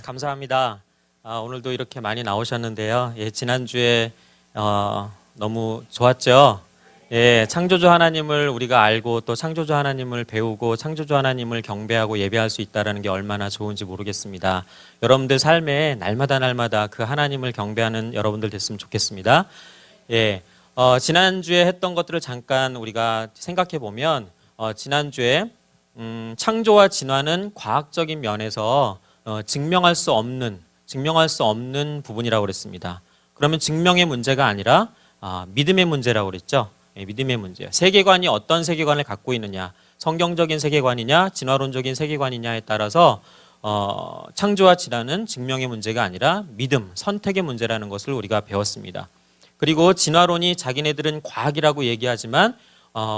감사합니다. 오늘도 이렇게 많이 나오셨는데요. 지난주에 너무 좋았죠. 창조주 하나님을 우리가 알고 또 창조주 하나님을 배우고 창조주 하나님을 경배하고 예배할 수 있다는 게 얼마나 좋은지 모르겠습니다. 여러분들 삶에 날마다 그 하나님을 경배하는 여러분들 됐으면 좋겠습니다. 지난주에 했던 것들을 잠깐 우리가 생각해 보면 지난주에 창조와 진화는 과학적인 면에서 증명할 수 없는 부분이라고 그랬습니다. 그러면 증명의 문제가 아니라 믿음의 문제라고 그랬죠. 믿음의 문제예요. 세계관이 어떤 세계관을 갖고 있느냐, 성경적인 세계관이냐, 진화론적인 세계관이냐에 따라서 창조와 진화는 증명의 문제가 아니라 믿음, 선택의 문제라는 것을 우리가 배웠습니다. 그리고 진화론이 자기네들은 과학이라고 얘기하지만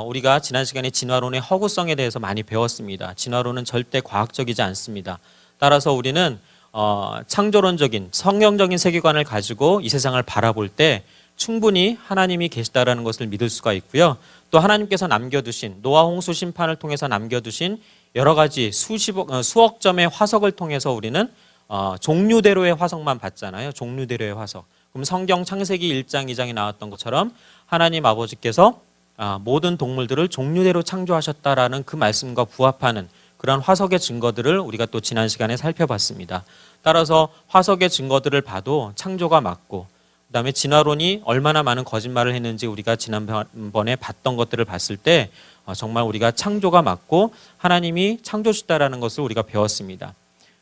우리가 지난 시간에 진화론의 허구성에 대해서 많이 배웠습니다. 진화론은 절대 과학적이지 않습니다. 따라서 우리는 창조론적인 성경적인 세계관을 가지고 이 세상을 바라볼 때 충분히 하나님이 계시다라는 것을 믿을 수가 있고요. 또 하나님께서 남겨두신 노아 홍수 심판을 통해서 남겨두신 여러 가지 수억 점의 화석을 통해서 우리는 종류대로의 화석만 봤잖아요. 종류대로의 화석. 그럼 성경 창세기 1장 2장에 나왔던 것처럼 하나님 아버지께서 모든 동물들을 종류대로 창조하셨다라는 그 말씀과 부합하는 그런 화석의 증거들을 우리가 또 지난 시간에 살펴봤습니다. 따라서 화석의 증거들을 봐도 창조가 맞고 그다음에 진화론이 얼마나 많은 거짓말을 했는지 우리가 지난번에 봤던 것들을 봤을 때 정말 우리가 창조가 맞고 하나님이 창조시다라는 것을 우리가 배웠습니다.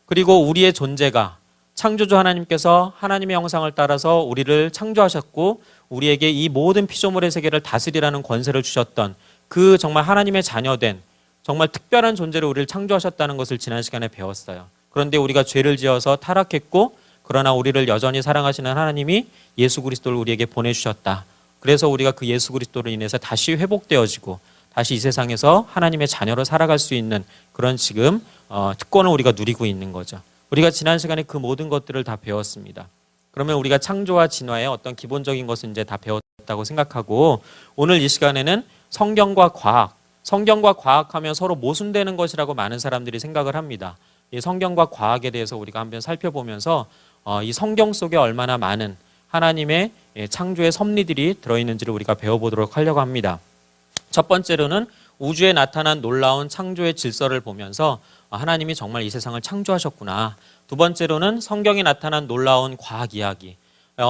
그리고 우리의 존재가 창조주 하나님께서 하나님의 형상을 따라서 우리를 창조하셨고 우리에게 이 모든 피조물의 세계를 다스리라는 권세를 주셨던 그 정말 하나님의 자녀된 정말 특별한 존재로 우리를 창조하셨다는 것을 지난 시간에 배웠어요. 그런데 우리가 죄를 지어서 타락했고 그러나 우리를 여전히 사랑하시는 하나님이 예수 그리스도를 우리에게 보내주셨다. 그래서 우리가 그 예수 그리스도로 인해서 다시 회복되어지고 다시 이 세상에서 하나님의 자녀로 살아갈 수 있는 그런 지금 특권을 우리가 누리고 있는 거죠. 우리가 지난 시간에 그 모든 것들을 다 배웠습니다. 그러면 우리가 창조와 진화의 어떤 기본적인 것은 이제 다 배웠다고 생각하고 오늘 이 시간에는 성경과 과학하면 서로 모순되는 것이라고 많은 사람들이 생각을 합니다. 이 성경과 과학에 대해서 우리가 한번 살펴보면서 이 성경 속에 얼마나 많은 하나님의 창조의 섭리들이 들어있는지를 우리가 배워보도록 하려고 합니다. 첫 번째로는 우주에 나타난 놀라운 창조의 질서를 보면서 하나님이 정말 이 세상을 창조하셨구나. 두 번째로는 성경에 나타난 놀라운 과학 이야기.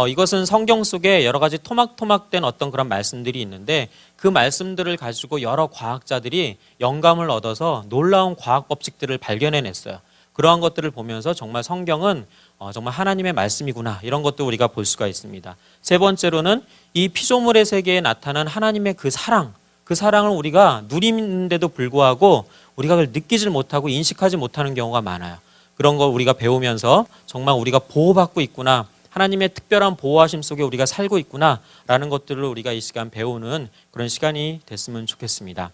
이것은 성경 속에 여러 가지 토막토막된 어떤 그런 말씀들이 있는데 그 말씀들을 가지고 여러 과학자들이 영감을 얻어서 놀라운 과학 법칙들을 발견해냈어요. 그러한 것들을 보면서 정말 성경은 정말 하나님의 말씀이구나 이런 것도 우리가 볼 수가 있습니다. 세 번째로는 이 피조물의 세계에 나타난 하나님의 그 사랑을 우리가 누리는데도 불구하고 우리가 그걸 느끼질 못하고 인식하지 못하는 경우가 많아요. 그런 걸 우리가 배우면서 정말 우리가 보호받고 있구나, 하나님의 특별한 보호하심 속에 우리가 살고 있구나 라는 것들을 우리가 이 시간 배우는 그런 시간이 됐으면 좋겠습니다.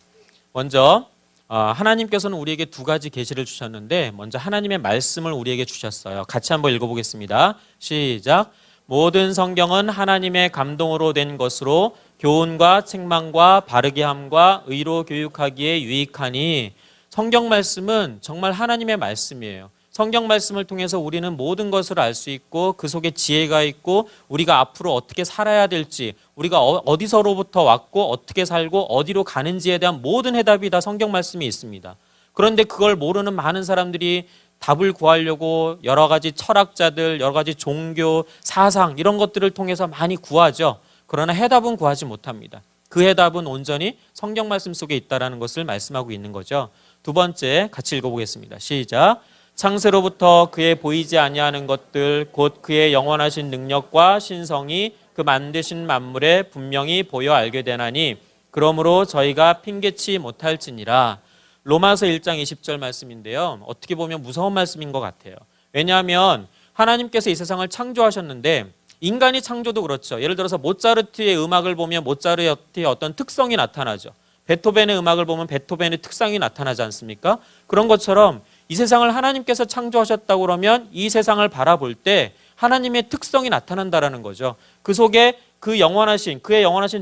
먼저 하나님께서는 우리에게 두 가지 계시를 주셨는데 먼저 하나님의 말씀을 우리에게 주셨어요. 같이 한번 읽어보겠습니다. 시작. 모든 성경은 하나님의 감동으로 된 것으로 교훈과 책망과 바르게 함과 의로 교육하기에 유익하니. 성경 말씀은 정말 하나님의 말씀이에요. 성경 말씀을 통해서 우리는 모든 것을 알 수 있고 그 속에 지혜가 있고 우리가 앞으로 어떻게 살아야 될지, 우리가 어디서로부터 왔고 어떻게 살고 어디로 가는지에 대한 모든 해답이 다 성경 말씀이 있습니다. 그런데 그걸 모르는 많은 사람들이 답을 구하려고 여러 가지 철학자들, 여러 가지 종교, 사상 이런 것들을 통해서 많이 구하죠. 그러나 해답은 구하지 못합니다. 그 해답은 온전히 성경 말씀 속에 있다는 것을 말씀하고 있는 거죠. 두 번째 같이 읽어보겠습니다. 시작. 창세로부터 그의 보이지 아니하는 것들 곧 그의 영원하신 능력과 신성이 그 만드신 만물에 분명히 보여 알게 되나니 그러므로 저희가 핑계치 못할지니라. 로마서 1장 20절 말씀인데요. 어떻게 보면 무서운 말씀인 것 같아요. 왜냐하면 하나님께서 이 세상을 창조하셨는데 인간이 창조도 그렇죠. 예를 들어서 모차르트의 음악을 보면 모차르트의 어떤 특성이 나타나죠. 베토벤의 음악을 보면 베토벤의 특성이 나타나지 않습니까? 그런 것처럼 이 세상을 하나님께서 창조하셨다고 그러면 이 세상을 바라볼 때 하나님의 특성이 나타난다라는 거죠. 그 속에 그의 영원하신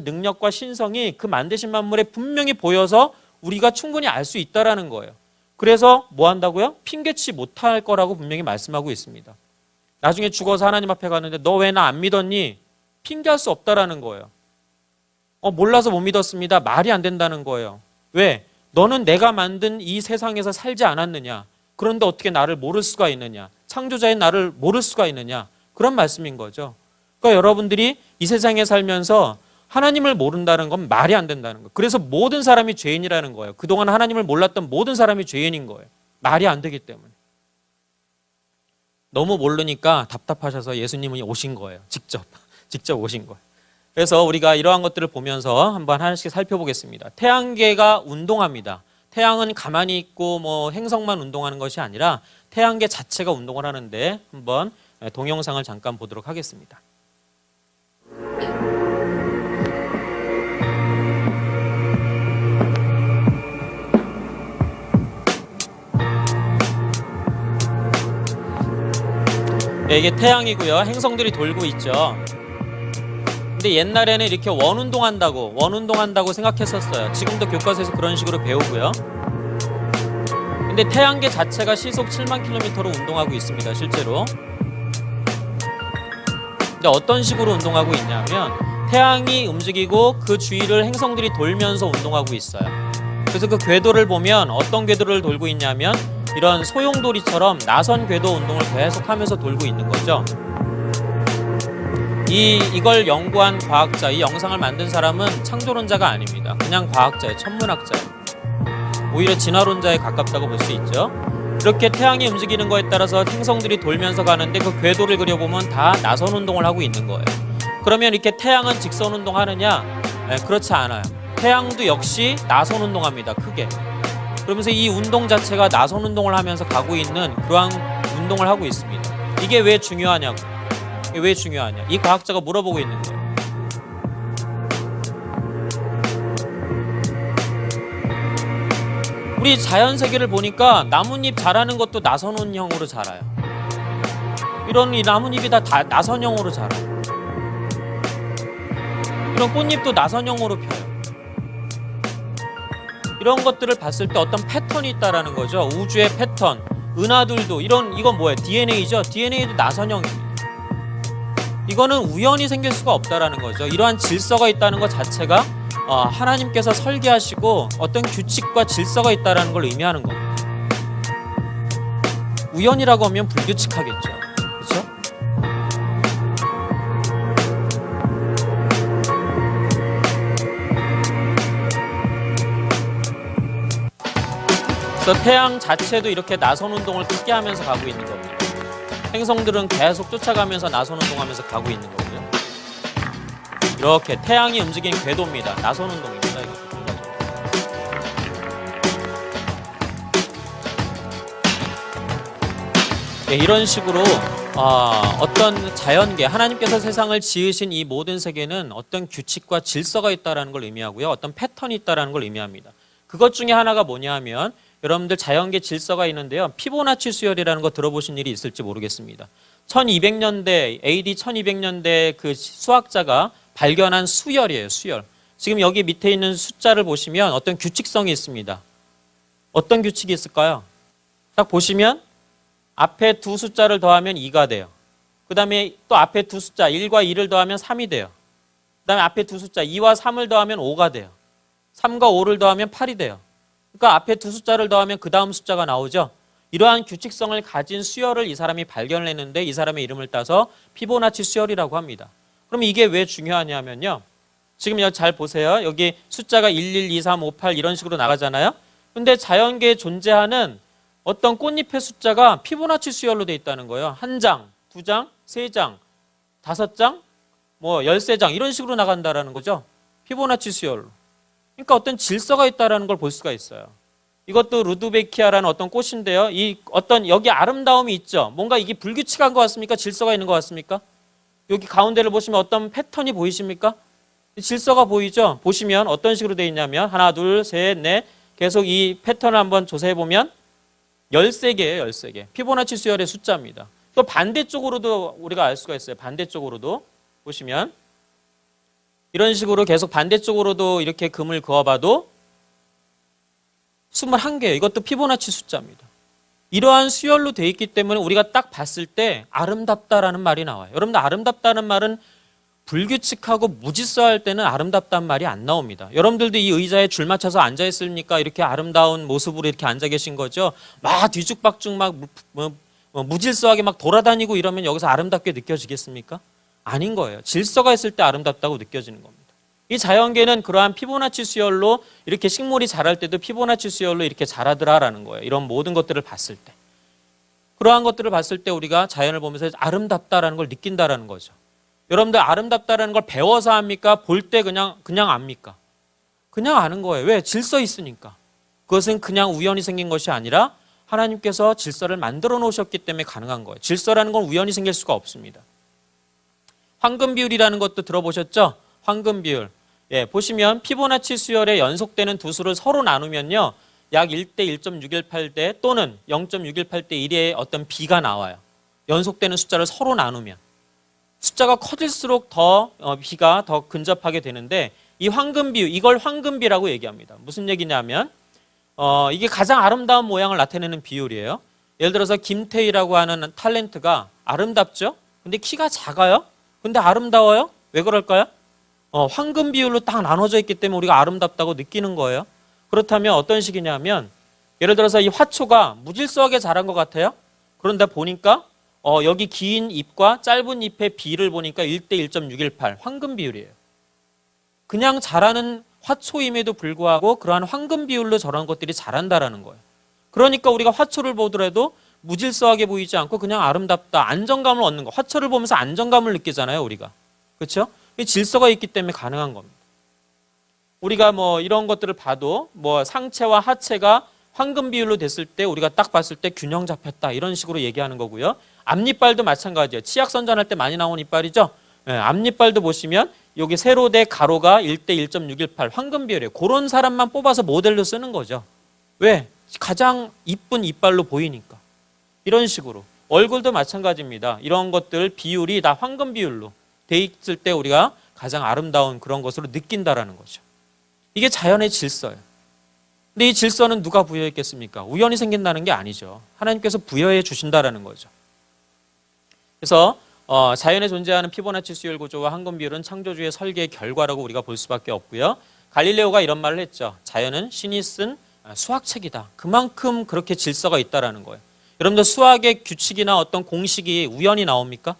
능력과 신성이 그 만드신 만물에 분명히 보여서 우리가 충분히 알 수 있다라는 거예요. 그래서 뭐 한다고요? 핑계치 못할 거라고 분명히 말씀하고 있습니다. 나중에 죽어서 하나님 앞에 가는데 너 왜 나 안 믿었니? 핑계할 수 없다라는 거예요. 몰라서 못 믿었습니다. 말이 안 된다는 거예요. 왜? 너는 내가 만든 이 세상에서 살지 않았느냐? 그런데 어떻게 나를 모를 수가 있느냐? 창조자인 나를 모를 수가 있느냐? 그런 말씀인 거죠. 그러니까 여러분들이 이 세상에 살면서 하나님을 모른다는 건 말이 안 된다는 거예요. 그래서 모든 사람이 죄인이라는 거예요. 그동안 하나님을 몰랐던 모든 사람이 죄인인 거예요. 말이 안 되기 때문에. 너무 모르니까 답답하셔서 예수님이 오신 거예요. 직접 오신 거예요. 그래서 우리가 이러한 것들을 보면서 한번 하나씩 살펴보겠습니다. 태양계가 운동합니다. 태양은 가만히 있고 뭐 행성만 운동하는 것이 아니라 태양계 자체가 운동을 하는데 한번 동영상을 잠깐 보도록 하겠습니다. 네, 이게 태양이고요. 행성들이 돌고 있죠. 근데 옛날에는 이렇게 원운동한다고 생각했었어요. 지금도 교과서에서 그런 식으로 배우고요. 근데 태양계 자체가 시속 7만 킬로미터로 운동하고 있습니다. 실제로. 근데 어떤 식으로 운동하고 있냐면 태양이 움직이고 그 주위를 행성들이 돌면서 운동하고 있어요. 그래서 그 궤도를 보면 어떤 궤도를 돌고 있냐면 이런 소용돌이처럼 나선 궤도 운동을 계속하면서 돌고 있는 거죠. 이걸 연구한 과학자, 이 영상을 만든 사람은 창조론자가 아닙니다. 그냥 과학자예요. 천문학자예요. 오히려 진화론자에 가깝다고 볼 수 있죠. 이렇게 태양이 움직이는 거에 따라서 행성들이 돌면서 가는데 그 궤도를 그려보면 다 나선 운동을 하고 있는 거예요. 그러면 이렇게 태양은 직선 운동하느냐? 네, 그렇지 않아요. 태양도 역시 나선 운동합니다. 크게. 그러면서 이 운동 자체가 나선 운동을 하면서 가고 있는 그러한 운동을 하고 있습니다. 이게 왜 중요하냐고. 왜 중요하냐? 이 과학자가 물어보고 있는 거예요. 우리 자연 세계를 보니까 나뭇잎 자라는 것도 나선형으로 자라요. 이런 이 나뭇잎이 다 나선형으로 자라요. 이런 꽃잎도 나선형으로 펴요. 이런 것들을 봤을 때 어떤 패턴이 있다라는 거죠. 우주의 패턴, 은하들도 이건 뭐예요? DNA죠. DNA도 나선형입니다. 이거는 우연히 생길 수가 없다라는 거죠. 이러한 질서가 있다는 것 자체가 하나님께서 설계하시고 어떤 규칙과 질서가 있다라는 걸 의미하는 겁니다. 우연이라고 하면 불규칙하겠죠. 그렇죠? 그래서 태양 자체도 이렇게 나선 운동을 크게 하면서 가고 있는 겁니다. 행성들은 계속 쫓아가면서 나선 운동하면서 가고 있는 거고요. 이렇게 태양이 움직이는 궤도입니다. 나선 운동입니다. 네, 이런 식으로 어떤 자연계, 하나님께서 세상을 지으신 이 모든 세계는 어떤 규칙과 질서가 있다는 걸 의미하고요. 어떤 패턴이 있다는 걸 의미합니다. 그것 중에 하나가 뭐냐 하면 여러분들 자연계 질서가 있는데요. 피보나치 수열이라는 거 들어보신 일이 있을지 모르겠습니다. 1200년대, AD 1200년대 그 수학자가 발견한 수열이에요. 수열. 지금 여기 밑에 있는 숫자를 보시면 어떤 규칙성이 있습니다. 어떤 규칙이 있을까요? 딱 보시면 앞에 두 숫자를 더하면 2가 돼요. 그 다음에 또 앞에 두 숫자 1과 2를 더하면 3이 돼요. 그 다음에 앞에 두 숫자 2와 3을 더하면 5가 돼요. 3과 5를 더하면 8이 돼요. 그러니까 앞에 두 숫자를 더하면 그 다음 숫자가 나오죠. 이러한 규칙성을 가진 수열을 이 사람이 발견을 했는데 이 사람의 이름을 따서 피보나치 수열이라고 합니다. 그럼 이게 왜 중요하냐면요. 지금 여기 잘 보세요. 여기 숫자가 11, 2, 3, 5, 8 이런 식으로 나가잖아요. 근데 자연계에 존재하는 어떤 꽃잎의 숫자가 피보나치 수열로 되어 있다는 거예요. 한 장, 두 장, 세 장, 다섯 장, 뭐 13장 이런 식으로 나간다라는 거죠. 피보나치 수열로. 그러니까 어떤 질서가 있다라는 걸 볼 수가 있어요. 이것도 루드베키아라는 어떤 꽃인데요. 이 어떤 여기 아름다움이 있죠. 뭔가 이게 불규칙한 것 같습니까? 질서가 있는 것 같습니까? 여기 가운데를 보시면 어떤 패턴이 보이십니까? 질서가 보이죠? 보시면 어떤 식으로 되어 있냐면 하나, 둘, 셋, 넷 계속 이 패턴을 한번 조사해 보면 13개예요. 13개. 피보나치 수열의 숫자입니다. 또 반대쪽으로도 우리가 알 수가 있어요. 반대쪽으로도 보시면 이런 식으로 계속 반대쪽으로도 이렇게 금을 그어봐도 21개예요. 이것도 피보나치 숫자입니다. 이러한 수열로 돼 있기 때문에 우리가 딱 봤을 때 아름답다라는 말이 나와요. 여러분들 아름답다는 말은 불규칙하고 무질서할 때는 아름답다는 말이 안 나옵니다. 여러분들도 이 의자에 줄 맞춰서 앉아 있으니까 이렇게 아름다운 모습으로 이렇게 앉아 계신 거죠. 막 뒤죽박죽 막 무질서하게 막 돌아다니고 이러면 여기서 아름답게 느껴지겠습니까? 아닌 거예요. 질서가 있을 때 아름답다고 느껴지는 겁니다. 이 자연계는 그러한 피보나치 수열로 이렇게 식물이 자랄 때도 피보나치 수열로 이렇게 자라더라라는 거예요. 이런 모든 것들을 봤을 때. 그러한 것들을 봤을 때 우리가 자연을 보면서 아름답다라는 걸 느낀다라는 거죠. 여러분들 아름답다라는 걸 배워서 합니까? 볼 때 그냥 압니까? 그냥 아는 거예요. 왜? 질서 있으니까. 그것은 그냥 우연히 생긴 것이 아니라 하나님께서 질서를 만들어 놓으셨기 때문에 가능한 거예요. 질서라는 건 우연히 생길 수가 없습니다. 황금 비율이라는 것도 들어보셨죠? 황금 비율. 예, 보시면 피보나치 수열에 연속되는 두 수를 서로 나누면요. 약 1대 1.618대 또는 0.618대 1의 어떤 비가 나와요. 연속되는 숫자를 서로 나누면. 숫자가 커질수록 더 비가 더 근접하게 되는데 이 황금 비율, 이걸 황금비라고 얘기합니다. 무슨 얘기냐면 이게 가장 아름다운 모양을 나타내는 비율이에요. 예를 들어서 김태희라고 하는 탤런트가 아름답죠? 근데 키가 작아요? 근데 아름다워요? 왜 그럴까요? 황금 비율로 딱 나눠져 있기 때문에 우리가 아름답다고 느끼는 거예요. 그렇다면 어떤 식이냐면 예를 들어서 이 화초가 무질서하게 자란 것 같아요. 그런데 보니까 여기 긴 잎과 짧은 잎의 비를 보니까 1대 1.618 황금 비율이에요. 그냥 자라는 화초임에도 불구하고 그러한 황금 비율로 저런 것들이 자란다라는 거예요. 그러니까 우리가 화초를 보더라도 무질서하게 보이지 않고 그냥 아름답다, 안정감을 얻는 거. 화초를 보면서 안정감을 느끼잖아요, 우리가. 그렇죠? 질서가 있기 때문에 가능한 겁니다. 우리가 뭐 이런 것들을 봐도 뭐 상체와 하체가 황금 비율로 됐을 때 우리가 딱 봤을 때 균형 잡혔다 이런 식으로 얘기하는 거고요. 앞니빨도 마찬가지예요. 치약 선전할 때 많이 나오는 이빨이죠. 네, 앞니빨도 보시면 여기 세로 대 가로가 1대 1.618 황금 비율이에요. 그런 사람만 뽑아서 모델로 쓰는 거죠. 왜? 가장 이쁜 이빨로 보이니까. 이런 식으로. 얼굴도 마찬가지입니다. 이런 것들 비율이 다 황금 비율로 돼 있을 때 우리가 가장 아름다운 그런 것으로 느낀다라는 거죠. 이게 자연의 질서예요. 근데 이 질서는 누가 부여했겠습니까? 우연히 생긴다는 게 아니죠. 하나님께서 부여해 주신다라는 거죠. 그래서 자연에 존재하는 피보나치 수열 구조와 황금 비율은 창조주의 설계의 결과라고 우리가 볼 수밖에 없고요. 갈릴레오가 이런 말을 했죠. 자연은 신이 쓴 수학책이다. 그만큼 그렇게 질서가 있다라는 거예요. 여러분들 수학의 규칙이나 어떤 공식이 우연히 나옵니까?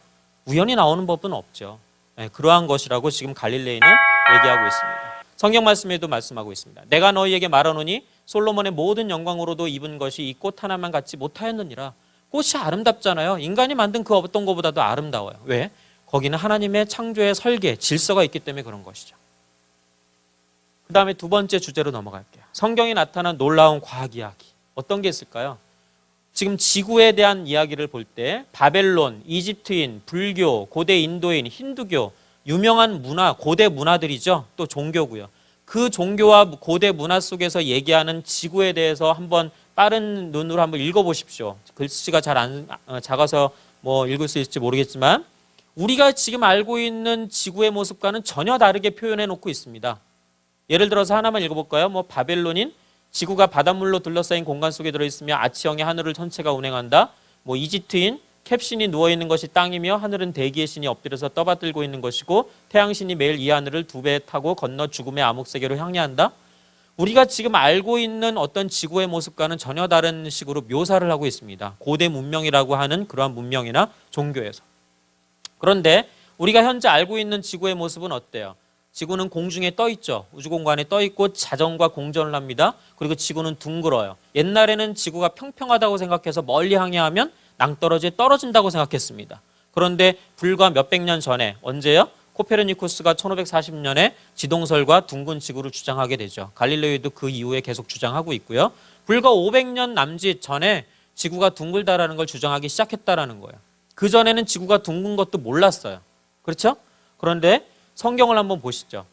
우연히 나오는 법은 없죠. 네, 그러한 것이라고 지금 갈릴레이는 얘기하고 있습니다. 성경 말씀에도 말씀하고 있습니다. 내가 너희에게 말하노니 솔로몬의 모든 영광으로도 입은 것이 이 꽃 하나만 같지 못하였느니라. 꽃이 아름답잖아요. 인간이 만든 그 어떤 것보다도 아름다워요. 왜? 거기는 하나님의 창조의 설계, 질서가 있기 때문에 그런 것이죠. 그 다음에 두 번째 주제로 넘어갈게요. 성경에 나타난 놀라운 과학 이야기. 어떤 게 있을까요? 지금 지구에 대한 이야기를 볼 때 바벨론, 이집트인, 불교, 고대 인도인, 힌두교, 유명한 문화, 고대 문화들이죠. 또 종교고요. 그 종교와 고대 문화 속에서 얘기하는 지구에 대해서 한번 빠른 눈으로 한번 읽어보십시오. 글씨가 잘 작아서 뭐 읽을 수 있을지 모르겠지만 우리가 지금 알고 있는 지구의 모습과는 전혀 다르게 표현해 놓고 있습니다. 예를 들어서 하나만 읽어볼까요? 뭐 바벨론인 지구가 바닷물로 둘러싸인 공간 속에 들어있으며 아치형의 하늘을 전체가 운행한다. 뭐 이집트인 캡신이 누워있는 것이 땅이며 하늘은 대기의 신이 엎드려서 떠받들고 있는 것이고 태양신이 매일 이 하늘을 2배 타고 건너 죽음의 암흑세계로 향해한다. 우리가 지금 알고 있는 어떤 지구의 모습과는 전혀 다른 식으로 묘사를 하고 있습니다. 고대 문명이라고 하는 그러한 문명이나 종교에서. 그런데 우리가 현재 알고 있는 지구의 모습은 어때요? 지구는 공중에 떠 있죠. 우주공간에 떠 있고 자전과 공전을 합니다. 그리고 지구는 둥글어요. 옛날에는 지구가 평평하다고 생각해서 멀리 항해하면 낭떠러지에 떨어진다고 생각했습니다. 그런데 불과 몇백 년 전에 언제요? 코페르니쿠스가 1540년에 지동설과 둥근 지구를 주장하게 되죠. 갈릴레오도 그 이후에 계속 주장하고 있고요. 불과 500년 남짓 전에 지구가 둥글다라는 걸 주장하기 시작했다라는 거예요. 그전에는 지구가 둥근 것도 몰랐어요. 그렇죠? 그런데 성경을 한번 보시죠.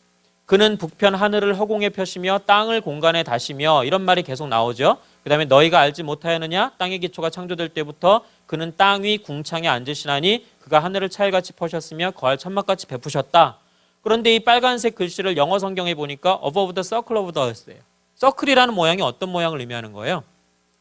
그는 북편 하늘을 허공에 펴시며 땅을 공간에 다시며 이런 말이 계속 나오죠. 그 다음에 너희가 알지 못하였느냐? 땅의 기초가 창조될 때부터 그는 땅 위 궁창에 앉으시나니 그가 하늘을 차일같이 퍼셨으며 거할 천막같이 베푸셨다. 그런데 이 빨간색 글씨를 영어 성경에 보니까 above the circle of the earth예요. 서클이라는 모양이 어떤 모양을 의미하는 거예요?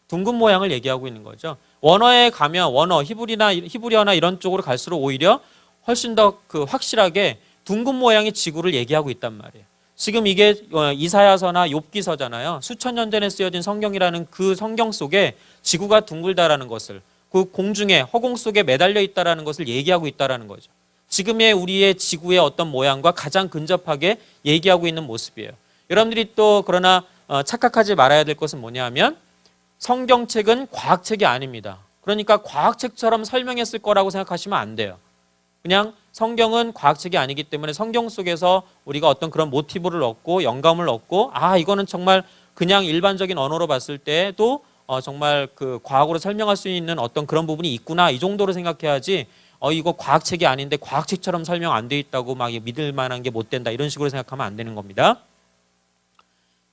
둥근 모양을 얘기하고 있는 거죠. 원어에 가면 원어, 히브리어나 이런 쪽으로 갈수록 오히려 훨씬 더 그 확실하게 둥근 모양의 지구를 얘기하고 있단 말이에요. 지금 이게 이사야서나 욥기서잖아요. 수천 년 전에 쓰여진 성경이라는 그 성경 속에 지구가 둥글다라는 것을, 그 공중에 허공 속에 매달려 있다라는 것을 얘기하고 있다라는 거죠. 지금의 우리의 지구의 어떤 모양과 가장 근접하게 얘기하고 있는 모습이에요. 여러분들이 또 그러나 착각하지 말아야 될 것은 뭐냐면 성경책은 과학책이 아닙니다. 그러니까 과학책처럼 설명했을 거라고 생각하시면 안 돼요. 그냥 성경은 과학책이 아니기 때문에 성경 속에서 우리가 어떤 그런 모티브를 얻고 영감을 얻고 이거는 정말 그냥 일반적인 언어로 봤을 때도 정말 그 과학으로 설명할 수 있는 어떤 그런 부분이 있구나 이 정도로 생각해야지 이거 과학책이 아닌데 과학책처럼 설명 안 돼 있다고 막 믿을 만한 게 못 된다 이런 식으로 생각하면 안 되는 겁니다.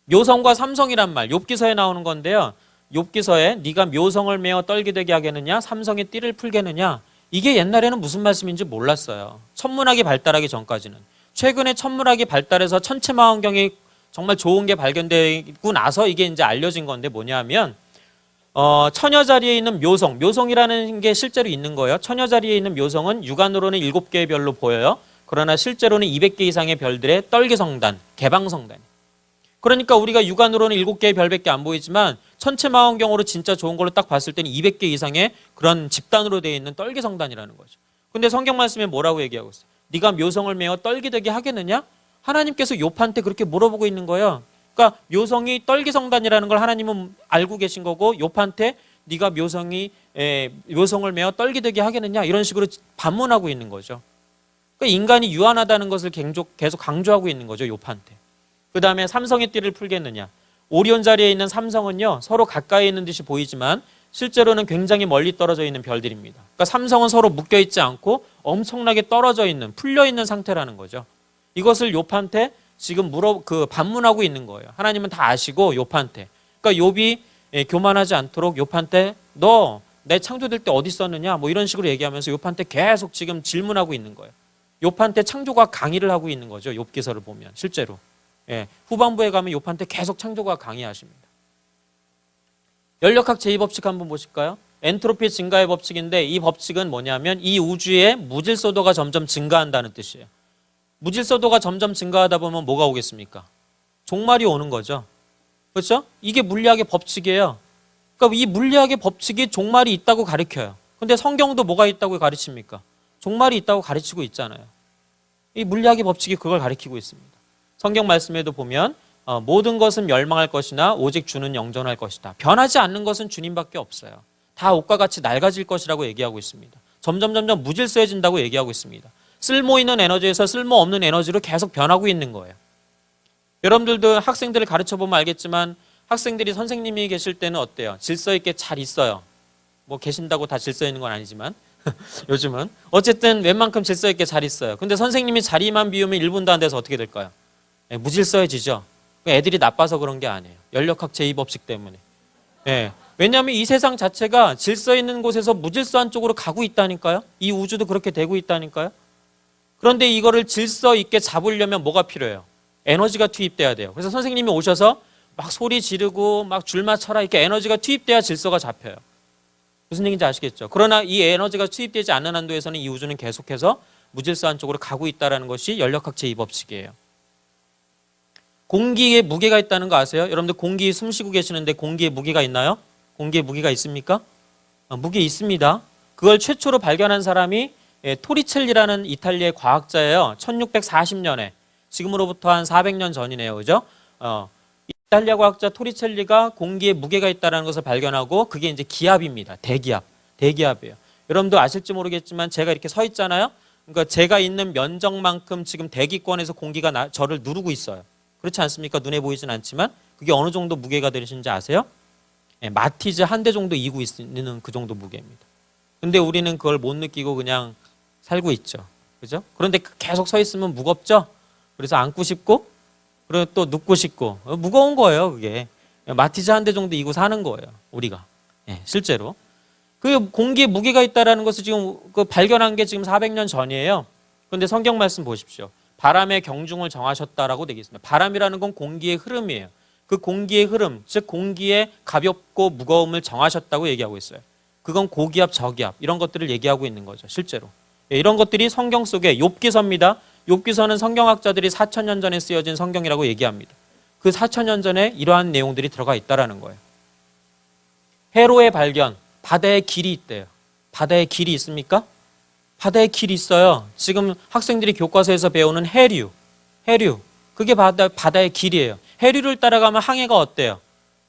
묘성과 삼성이란 말 욥기서에 나오는 건데요. 욥기서에 네가 묘성을 메어 떨기되게 하겠느냐 삼성의 띠를 풀겠느냐 이게 옛날에는 무슨 말씀인지 몰랐어요. 천문학이 발달하기 전까지는. 최근에 천문학이 발달해서 천체망원경이 정말 좋은 게 발견되고 나서 이게 이제 알려진 건데 뭐냐면 처녀 자리에 있는 묘성, 묘성이라는 게 실제로 있는 거예요. 처녀 자리에 있는 묘성은 육안으로는 7개의 별로 보여요. 그러나 실제로는 200개 이상의 별들의 떨기성단, 개방성단. 그러니까 우리가 육안으로는 7개의 별밖에 안 보이지만 천체망원경으로 진짜 좋은 걸로 딱 봤을 때는 200개 이상의 그런 집단으로 되어 있는 떨기성단이라는 거죠. 근데 성경 말씀에 뭐라고 얘기하고 있어요? 네가 묘성을 메어 떨기되게 하겠느냐? 하나님께서 욥한테 그렇게 물어보고 있는 거예요. 그러니까 묘성이 떨기성단이라는 걸 하나님은 알고 계신 거고 욥한테 네가 묘성을 메어 떨기되게 하겠느냐? 이런 식으로 반문하고 있는 거죠. 그러니까 인간이 유한하다는 것을 계속 강조하고 있는 거죠. 욥한테. 그 다음에 삼성의 띠를 풀겠느냐. 오리온 자리에 있는 삼성은요 서로 가까이 있는 듯이 보이지만 실제로는 굉장히 멀리 떨어져 있는 별들입니다. 그러니까 삼성은 서로 묶여 있지 않고 엄청나게 떨어져 있는 풀려 있는 상태라는 거죠. 이것을 욥한테 지금 반문하고 있는 거예요. 하나님은 다 아시고 욥한테. 그러니까 욥이 교만하지 않도록 욥한테 너 내 창조될 때 어디 있었느냐 뭐 이런 식으로 얘기하면서 욥한테 계속 지금 질문하고 있는 거예요. 욥한테 창조과 강의를 하고 있는 거죠. 욥기서를 보면 실제로. 후반부에 가면 욥한테 계속 창조가 강의하십니다. 연력학 제2법칙 한번 보실까요? 엔트로피 증가의 법칙인데 이 법칙은 뭐냐면 이 우주의 무질서도가 점점 증가한다는 뜻이에요. 무질서도가 점점 증가하다 보면 뭐가 오겠습니까? 종말이 오는 거죠. 그렇죠? 이게 물리학의 법칙이에요. 그러니까 이 물리학의 법칙이 종말이 있다고 가르쳐요. 근데 성경도 뭐가 있다고 가르칩니까? 종말이 있다고 가르치고 있잖아요. 이 물리학의 법칙이 그걸 가르치고 있습니다. 성경 말씀에도 보면 모든 것은 멸망할 것이나 오직 주는 영존할 것이다. 변하지 않는 것은 주님밖에 없어요. 다 옷과 같이 낡아질 것이라고 얘기하고 있습니다. 점점 무질서해진다고 얘기하고 있습니다. 쓸모 있는 에너지에서 쓸모 없는 에너지로 계속 변하고 있는 거예요. 여러분들도 학생들을 가르쳐보면 알겠지만 학생들이 선생님이 계실 때는 어때요? 질서 있게 잘 있어요. 뭐 계신다고 다 질서 있는 건 아니지만 요즘은 어쨌든 웬만큼 질서 있게 잘 있어요. 근데 선생님이 자리만 비우면 1분도 안 돼서 어떻게 될까요? 무질서해지죠. 애들이 나빠서 그런 게 아니에요. 연력학 제2법칙 때문에. 왜냐하면 이 세상 자체가 질서 있는 곳에서 무질서한 쪽으로 가고 있다니까요. 이 우주도 그렇게 되고 있다니까요. 그런데 이거를 질서 있게 잡으려면 뭐가 필요해요? 에너지가 투입돼야 돼요. 그래서 선생님이 오셔서 막 소리 지르고 막 줄 맞춰라 이렇게 에너지가 투입돼야 질서가 잡혀요. 무슨 얘기인지 아시겠죠? 그러나 이 에너지가 투입되지 않는 한도에서는 이 우주는 계속해서 무질서한 쪽으로 가고 있다는 것이 연력학 제2법칙이에요. 공기에 무게가 있다는 거 아세요? 여러분들 공기 숨 쉬고 계시는데 공기에 무게가 있나요? 공기에 무게가 있습니까? 무게 있습니다. 그걸 최초로 발견한 사람이 토리첼리라는 이탈리아의 과학자예요. 1640년에 지금으로부터 한 400년 전이네요. 그죠? 이탈리아 과학자 토리첼리가 공기에 무게가 있다는 것을 발견하고 그게 이제 기압입니다. 대기압이에요. 여러분도 아실지 모르겠지만 제가 이렇게 서 있잖아요. 그러니까 제가 있는 면적만큼 지금 대기권에서 공기가 저를 누르고 있어요. 그렇지 않습니까? 눈에 보이진 않지만 그게 어느 정도 무게가 되시는지 아세요? 마티즈 한 대 정도 이고 있는 그 정도 무게입니다. 근데 우리는 그걸 못 느끼고 그냥 살고 있죠. 그죠? 그런데 계속 서 있으면 무겁죠? 그래서 앉고 싶고 그리고 또 눕고 싶고 무거운 거예요. 그게 마티즈 한 대 정도 이고 사는 거예요. 우리가 실제로 그 공기에 무게가 있다는 것을 지금 발견한 게 지금 400년 전이에요. 그런데 성경 말씀 보십시오. 바람의 경중을 정하셨다라고 되어 있습니다. 바람이라는 건 공기의 흐름이에요. 그 공기의 흐름, 즉 공기의 가볍고 무거움을 정하셨다고 얘기하고 있어요. 그건 고기압, 저기압 이런 것들을 얘기하고 있는 거죠. 실제로. 이런 것들이 성경 속에 욥기서입니다. 욥기서는 성경학자들이 4,000년 전에 쓰여진 성경이라고 얘기합니다. 그 4,000년 전에 이러한 내용들이 들어가 있다라는 거예요. 해로의 발견, 바다에 길이 있대요. 바다에 길이 있습니까? 바다에 길이 있어요. 지금 학생들이 교과서에서 배우는 해류, 그게 바다의 길이에요. 해류를 따라가면 항해가 어때요?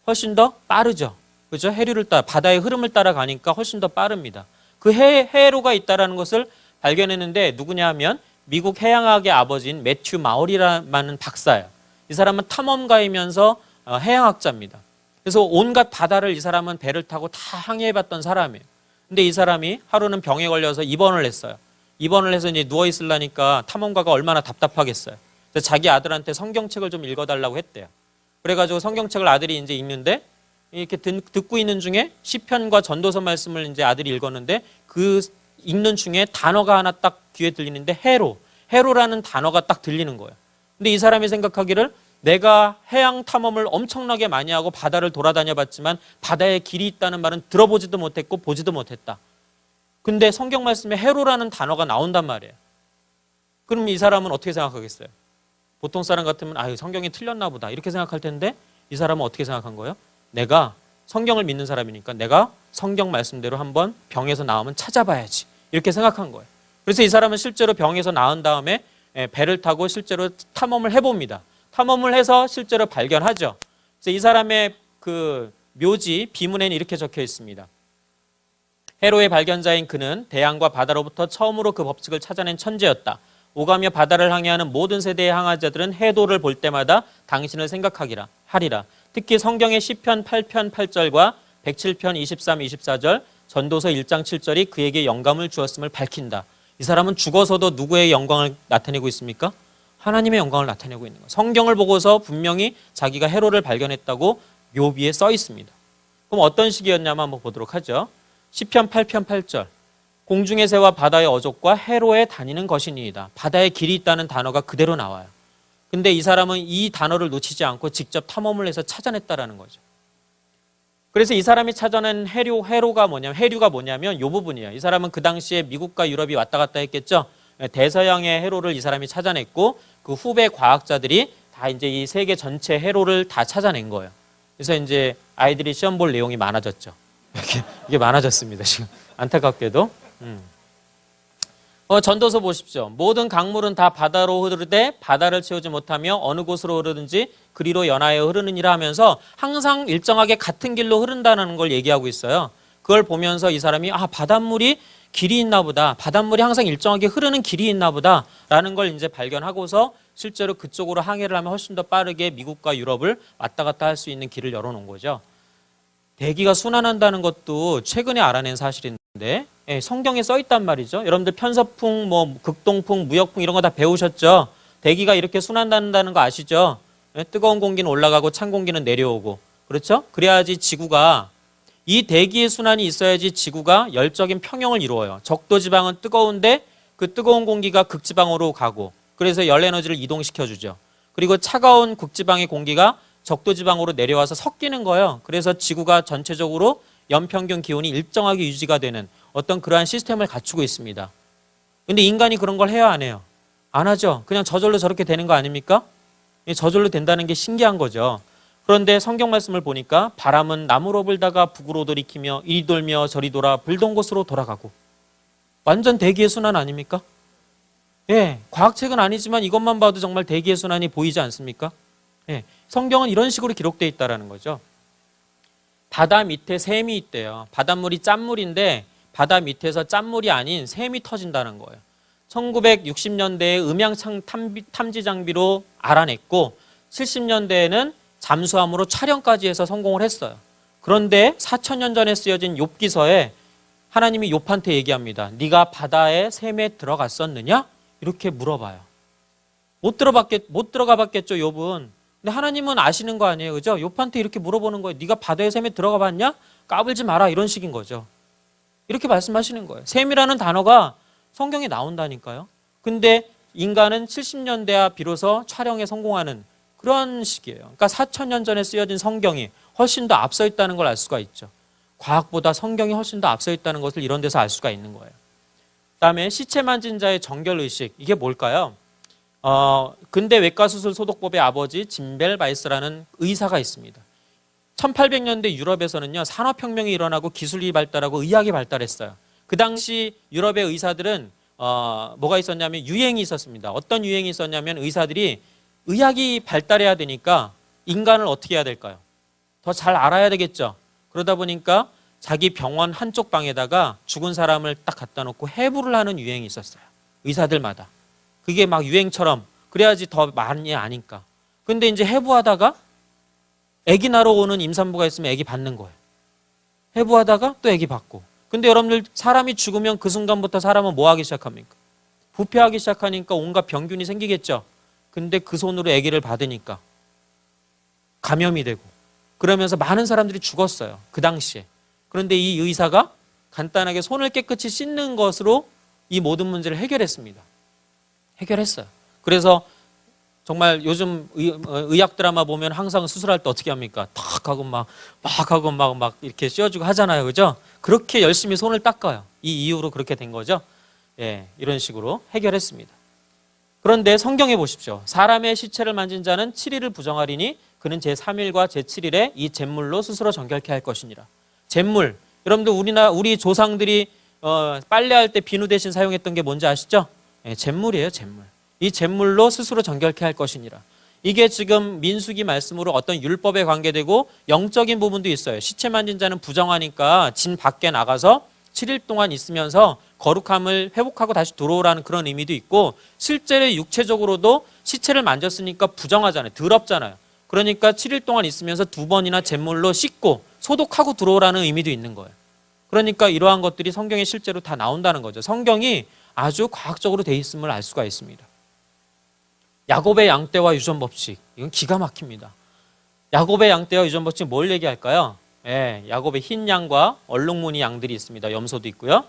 훨씬 더 빠르죠. 그죠? 해류를 바다의 흐름을 따라가니까 훨씬 더 빠릅니다. 그 해로가 있다라는 것을 발견했는데 누구냐 하면 미국 해양학의 아버지인 매튜 마우리라는 박사예요. 이 사람은 탐험가이면서 해양학자입니다. 그래서 온갖 바다를 이 사람은 배를 타고 다 항해해봤던 사람이에요. 근데 이 사람이 하루는 병에 걸려서 입원을 했어요. 입원을 해서 이제 누워 있으려니까 탐험가가 얼마나 답답하겠어요. 그래서 자기 아들한테 성경책을 좀 읽어달라고 했대요. 그래가지고 성경책을 아들이 이제 읽는데 이렇게 듣고 있는 중에 시편과 전도서 말씀을 이제 아들이 읽었는데 그 읽는 중에 단어가 하나 딱 귀에 들리는데 해로라는 단어가 딱 들리는 거예요. 근데 이 사람이 생각하기를 내가 해양 탐험을 엄청나게 많이 하고 바다를 돌아다녀 봤지만 바다에 길이 있다는 말은 들어보지도 못했고 보지도 못했다. 근데 성경 말씀에 해로라는 단어가 나온단 말이에요. 그럼 이 사람은 어떻게 생각하겠어요? 보통 사람 같으면 아유 성경이 틀렸나 보다 이렇게 생각할 텐데 이 사람은 어떻게 생각한 거예요? 내가 성경을 믿는 사람이니까 내가 성경 말씀대로 한번 병에서 나오면 찾아봐야지 이렇게 생각한 거예요. 그래서 이 사람은 실제로 병에서 나은 다음에 배를 타고 실제로 탐험을 해봅니다. 탐험을 해서 실제로 발견하죠. 그래서 이 사람의 그 묘지 비문에는 이렇게 적혀 있습니다. 해로의 발견자인 그는 대양과 바다로부터 처음으로 그 법칙을 찾아낸 천재였다. 오가며 바다를 항해하는 모든 세대의 항해자들은 해도를 볼 때마다 당신을 하리라. 특히 성경의 시편 8편 8절과 107편 23, 24절, 전도서 1장 7절이 그에게 영감을 주었음을 밝힌다. 이 사람은 죽어서도 누구의 영광을 나타내고 있습니까? 하나님의 영광을 나타내고 있는 거예요. 성경을 보고서 분명히 자기가 해로를 발견했다고 묘비에 써 있습니다. 그럼 어떤 시기였냐면 한번 보도록 하죠. 시편 8편 8절. 공중의 새와 바다의 어족과 해로에 다니는 것이니이다. 바다에 길이 있다는 단어가 그대로 나와요. 근데 이 사람은 이 단어를 놓치지 않고 직접 탐험을 해서 찾아냈다라는 거죠. 그래서 이 사람이 찾아낸 해류가 뭐냐면 이 부분이에요. 이 사람은 그 당시에 미국과 유럽이 왔다 갔다 했겠죠. 대서양의 해로를 이 사람이 찾아냈고 그 후배 과학자들이 다 이제 이 세계 전체 해로를 다 찾아낸 거예요. 그래서 이제 아이들이 시험 볼 내용이 많아졌죠. 이게 많아졌습니다. 지금 안타깝게도. 전도서 보십시오. 모든 강물은 다 바다로 흐르되 바다를 채우지 못하며 어느 곳으로 흐르든지 그리로 연하여 흐르느니라 하면서 항상 일정하게 같은 길로 흐른다는 걸 얘기하고 있어요. 그걸 보면서 이 사람이 바닷물이 길이 있나 보다. 바닷물이 항상 일정하게 흐르는 길이 있나 보다. 라는 걸 이제 발견하고서 실제로 그쪽으로 항해를 하면 훨씬 더 빠르게 미국과 유럽을 왔다 갔다 할 수 있는 길을 열어놓은 거죠. 대기가 순환한다는 것도 최근에 알아낸 사실인데 성경에 써 있단 말이죠. 여러분들 편서풍, 극동풍, 무역풍 이런 거 다 배우셨죠? 대기가 이렇게 순환한다는 거 아시죠? 뜨거운 공기는 올라가고 찬 공기는 내려오고 그렇죠? 그래야지 지구가 이 대기의 순환이 있어야지 지구가 열적인 평형을 이루어요. 적도지방은 뜨거운데 그 뜨거운 공기가 극지방으로 가고 그래서 열 에너지를 이동시켜주죠. 그리고 차가운 극지방의 공기가 적도지방으로 내려와서 섞이는 거예요. 그래서 지구가 전체적으로 연평균 기온이 일정하게 유지가 되는 어떤 그러한 시스템을 갖추고 있습니다. 근데 인간이 그런 걸 해야 안 해요? 안 하죠. 그냥 저절로 저렇게 되는 거 아닙니까? 저절로 된다는 게 신기한 거죠. 그런데 성경 말씀을 보니까 바람은 남으로 불다가 북으로 돌이키며 이리 돌며 저리 돌아 불던 곳으로 돌아가고 완전 대기의 순환 아닙니까? 예, 과학책은 아니지만 이것만 봐도 정말 대기의 순환이 보이지 않습니까? 예, 성경은 이런 식으로 기록되어 있다는 거죠. 바다 밑에 샘이 있대요. 바닷물이 짠물인데 바다 밑에서 짠물이 아닌 샘이 터진다는 거예요. 1960년대에 음향 탐지 장비로 알아냈고 70년대에는 잠수함으로 촬영까지 해서 성공을 했어요. 그런데 4,000년 전에 쓰여진 욥기서에 하나님이 욥한테 얘기합니다. 네가 바다에 샘에 들어갔었느냐? 이렇게 물어봐요. 못 들어가 봤겠죠, 욥은. 근데 하나님은 아시는 거 아니에요, 그죠? 욥한테 이렇게 물어보는 거예요. 네가 바다의 샘에 들어가 봤냐? 까불지 마라, 이런 식인 거죠. 이렇게 말씀하시는 거예요. 샘이라는 단어가 성경에 나온다니까요. 근데 인간은 70년대야 비로소 촬영에 성공하는 그런 식이에요. 그러니까 4,000년 전에 쓰여진 성경이 훨씬 더 앞서 있다는 걸 알 수가 있죠. 과학보다 성경이 훨씬 더 앞서 있다는 것을 이런 데서 알 수가 있는 거예요. 그다음에 시체 만진 자의 정결의식, 이게 뭘까요? 근대 외과수술 소독법의 아버지 짐벨 바이스라는 의사가 있습니다. 1800년대 유럽에서는요, 산업혁명이 일어나고 기술이 발달하고 의학이 발달했어요. 그 당시 유럽의 의사들은 뭐가 있었냐면 유행이 있었습니다. 어떤 유행이 있었냐면 의사들이 의학이 발달해야 되니까 인간을 어떻게 해야 될까요? 더 잘 알아야 되겠죠. 그러다 보니까 자기 병원 한쪽 방에다가 죽은 사람을 딱 갖다 놓고 해부를 하는 유행이 있었어요. 의사들마다. 그게 막 유행처럼 그래야지 더 많이 아니까. 근데 이제 해부하다가 아기 낳으러 오는 임산부가 있으면 아기 받는 거예요. 해부하다가 또 아기 받고. 근데 여러분들 사람이 죽으면 그 순간부터 사람은 뭐 하기 시작합니까? 부패하기 시작하니까 온갖 병균이 생기겠죠. 근데 그 손으로 아기를 받으니까 감염이 되고 그러면서 많은 사람들이 죽었어요. 그 당시에. 그런데 이 의사가 간단하게 손을 깨끗이 씻는 것으로 이 모든 문제를 해결했습니다. 해결했어요. 그래서 정말 요즘 의학 드라마 보면 항상 수술할 때 어떻게 합니까? 탁 하고 막 하고 막 이렇게 씌워주고 하잖아요. 그죠? 그렇게 열심히 손을 닦아요. 이 이후로 그렇게 된 거죠. 예, 이런 식으로 해결했습니다. 그런데 성경에 보십시오. 사람의 시체를 만진 자는 7일을 부정하리니 그는 제3일과 제7일에 이 잿물로 스스로 정결케 할 것이니라. 잿물. 여러분들 우리 조상들이 빨래할 때 비누 대신 사용했던 게 뭔지 아시죠? 예, 잿물이에요, 잿물. 이 잿물로 스스로 정결케 할 것이니라. 이게 지금 민수기 말씀으로 어떤 율법에 관계되고 영적인 부분도 있어요. 시체 만진 자는 부정하니까 진 밖에 나가서 7일 동안 있으면서 거룩함을 회복하고 다시 들어오라는 그런 의미도 있고, 실제로 육체적으로도 시체를 만졌으니까 부정하잖아요. 더럽잖아요. 그러니까 7일 동안 있으면서 2번이나 잿물로 씻고 소독하고 들어오라는 의미도 있는 거예요. 그러니까 이러한 것들이 성경에 실제로 다 나온다는 거죠. 성경이 아주 과학적으로 돼 있음을 알 수가 있습니다. 야곱의 양떼와 유전 법칙, 이건 기가 막힙니다. 야곱의 양떼와 유전 법칙 뭘 얘기할까요? 예, 야곱의 흰 양과 얼룩무늬 양들이 있습니다. 염소도 있고요.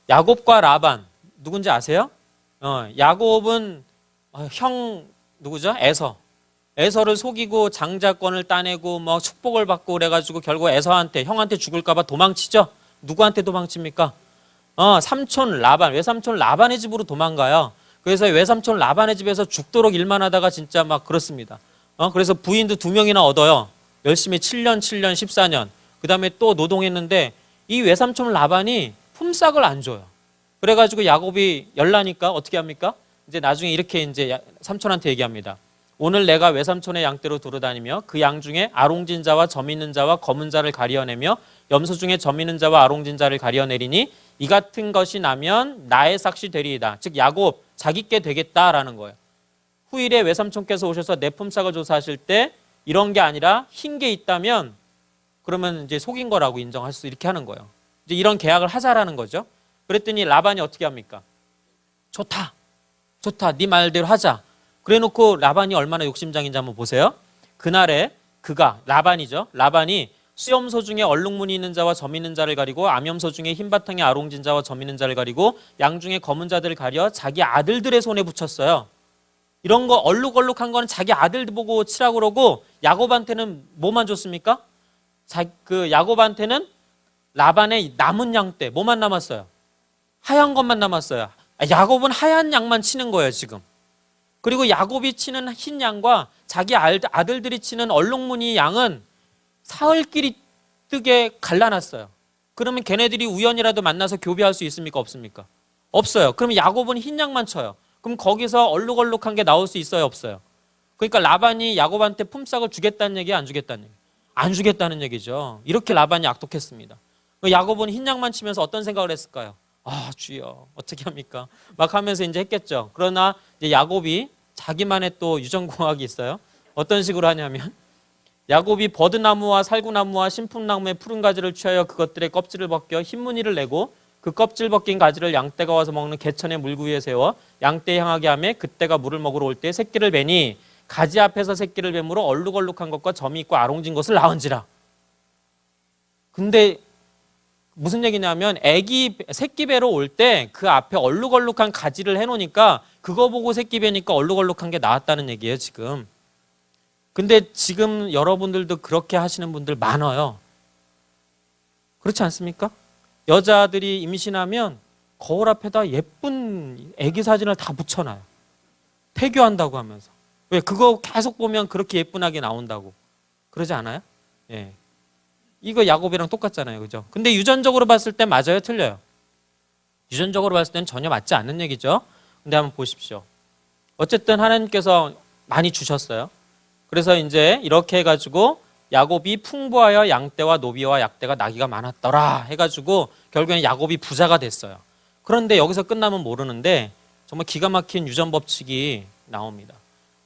야곱과 라반, 누군지 아세요? 야곱은 형 누구죠? 에서를 속이고 장자권을 따내고 뭐 축복을 받고 그래가지고 결국 형한테 죽을까봐 도망치죠. 누구한테 도망칩니까? 삼촌 라반, 외삼촌 라반의 집으로 도망가요. 그래서 외삼촌 라반의 집에서 죽도록 일만 하다가 진짜 막 그렇습니다. 그래서 부인도 2명이나 얻어요. 열심히 7년, 14년. 그 다음에 또 노동했는데 이 외삼촌 라반이 품삯을 안 줘요. 그래가지고 야곱이 열나니까 어떻게 합니까? 이제 나중에 이렇게 이제 삼촌한테 얘기합니다. 오늘 내가 외삼촌의 양떼로 돌아다니며 그 양 중에 아롱진 자와 점 있는 자와 검은 자를 가려내며 염소 중에 점 있는 자와 아롱진 자를 가려내리니 이 같은 것이 나면 나의 삭시 되리이다. 즉 야곱 자기께 되겠다라는 거예요. 후일에 외삼촌께서 오셔서 내 품삯을 조사하실 때 이런 게 아니라 흰 게 있다면 그러면 이제 속인 거라고 인정할 수 이렇게 하는 거예요. 이제 이런 계약을 하자라는 거죠. 그랬더니 라반이 어떻게 합니까? 좋다. 네 말대로 하자. 그래놓고 라반이 얼마나 욕심장인지 한번 보세요. 그날에 라반이 수염소 중에 얼룩무늬 있는 자와 점 있는 자를 가리고 암염소 중에 흰 바탕에 아롱진 자와 점 있는 자를 가리고 양 중에 검은 자들을 가려 자기 아들들의 손에 붙였어요. 이런 거 얼룩얼룩한 거는 자기 아들 보고 치라고 그러고, 야곱한테는 뭐만 줬습니까? 그 야곱한테는 라반의 남은 양떼 뭐만 남았어요? 하얀 것만 남았어요. 야곱은 하얀 양만 치는 거예요 지금. 그리고 야곱이 치는 흰 양과 자기 아들들이 치는 얼룩무늬 양은 사흘끼리 뜨게 갈라놨어요. 그러면 걔네들이 우연이라도 만나서 교배할 수 있습니까? 없습니까? 없어요. 그러면 야곱은 흰 양만 쳐요. 그럼 거기서 얼룩얼룩한 게 나올 수 있어요? 없어요? 그러니까 라반이 야곱한테 품삯을 주겠다는 얘기야, 안 주겠다는 얘기? 안 주겠다는 얘기죠. 이렇게 라반이 악독했습니다. 야곱은 흰 양만 치면서 어떤 생각을 했을까요? 주여 어떻게 합니까? 막 하면서 이제 했겠죠. 그러나 이제 야곱이 자기만의 또 유전공학이 있어요. 어떤 식으로 하냐면 야곱이 버드나무와 살구나무와 신풍나무의 푸른 가지를 취하여 그것들의 껍질을 벗겨 흰 무늬를 내고 그 껍질 벗긴 가지를 양떼가 와서 먹는 개천의 물구 위에 세워 양떼에 향하게 하며 그때가 물을 먹으러 올 때 새끼를 베니 가지 앞에서 새끼를 뱀으로 얼룩얼룩한 것과 점이 있고 아롱진 것을 낳은지라. 근데 무슨 얘기냐면 새끼 배로 올 때 그 앞에 얼룩얼룩한 가지를 해놓으니까 그거 보고 새끼 배니까 얼룩얼룩한 게 나왔다는 얘기예요 지금. 근데 지금 여러분들도 그렇게 하시는 분들 많아요. 그렇지 않습니까? 여자들이 임신하면 거울 앞에다 예쁜 아기 사진을 다 붙여놔요. 태교한다고 하면서. 왜? 그거 계속 보면 그렇게 예쁜 아기 나온다고. 그러지 않아요? 예. 이거 야곱이랑 똑같잖아요. 그죠? 근데 유전적으로 봤을 때 맞아요? 틀려요? 유전적으로 봤을 때는 전혀 맞지 않는 얘기죠. 근데 한번 보십시오. 어쨌든 하나님께서 많이 주셨어요. 그래서 이제 이렇게 해가지고 야곱이 풍부하여 양떼와 노비와 약떼가 나귀가 많았더라 해가지고 결국에는 야곱이 부자가 됐어요. 그런데 여기서 끝나면 모르는데 정말 기가 막힌 유전 법칙이 나옵니다.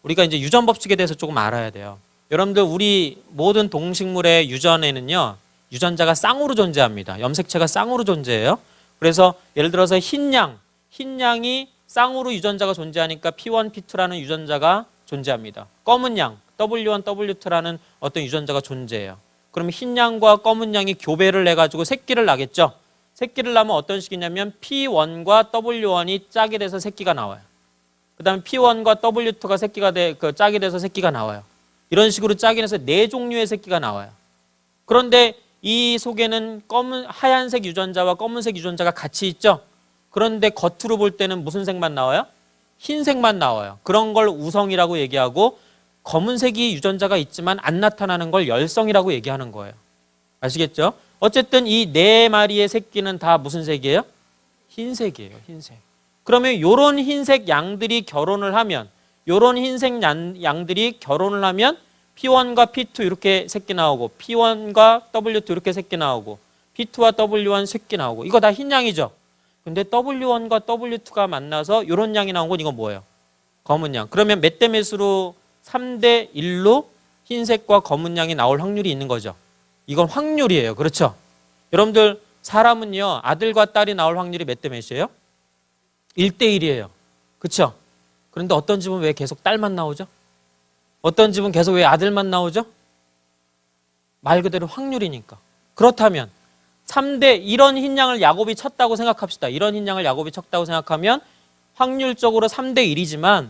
우리가 이제 유전 법칙에 대해서 조금 알아야 돼요. 여러분들 우리 모든 동식물의 유전에는요, 유전자가 쌍으로 존재합니다. 염색체가 쌍으로 존재해요. 그래서 예를 들어서 흰양이 쌍으로 유전자가 존재하니까 P1, P2라는 유전자가 존재합니다. 검은 양, W1, W2라는 어떤 유전자가 존재해요. 그럼 흰 양과 검은 양이 교배를 해가지고 새끼를 낳겠죠. 새끼를 낳으면 어떤 식이냐면 P1과 W1이 짝이 돼서 새끼가 나와요. 그 다음에 P1과 W2가 짝이 돼서 새끼가 나와요. 이런 식으로 짝이 돼서 4종류의 새끼가 나와요. 그런데 이 속에는 하얀색 유전자와 검은색 유전자가 같이 있죠. 그런데 겉으로 볼 때는 무슨 색만 나와요? 흰색만 나와요. 그런 걸 우성이라고 얘기하고, 검은색이 유전자가 있지만 안 나타나는 걸 열성이라고 얘기하는 거예요. 아시겠죠? 어쨌든 이 4마리의 새끼는 다 무슨 색이에요? 흰색이에요. 흰색. 그러면 요런 흰색 양들이 결혼을 하면, 요런 흰색 양들이 결혼을 하면 P1과 P2 이렇게 새끼 나오고, P1과 W2 이렇게 새끼 나오고, P2와 W1 새끼 나오고, 이거 다 흰 양이죠. 근데 W1과 W2가 만나서 이런 양이 나온 건 이건 뭐예요? 검은 양. 그러면 몇 대 몇으로 3대 1로 흰색과 검은 양이 나올 확률이 있는 거죠. 이건 확률이에요. 그렇죠? 여러분들 사람은요, 아들과 딸이 나올 확률이 몇 대 몇이에요? 1대 1이에요. 그렇죠? 그런데 어떤 집은 왜 계속 딸만 나오죠? 어떤 집은 계속 왜 아들만 나오죠? 말 그대로 확률이니까. 그렇다면 3대 이런 흰 양을 야곱이 쳤다고 생각합시다. 이런 흰 양을 야곱이 쳤다고 생각하면 확률적으로 3대 1이지만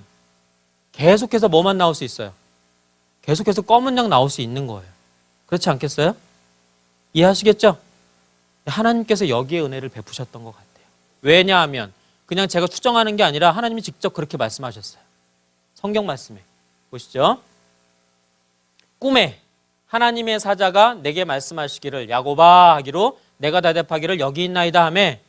계속해서 뭐만 나올 수 있어요? 계속해서 검은 양 나올 수 있는 거예요. 그렇지 않겠어요? 이해하시겠죠? 하나님께서 여기에 은혜를 베푸셨던 것 같아요. 왜냐하면 그냥 제가 추정하는 게 아니라 하나님이 직접 그렇게 말씀하셨어요. 성경 말씀에 보시죠. 꿈에 하나님의 사자가 내게 말씀하시기를 야곱아 하기로 내가 대답하기를 여기 있나이다 하매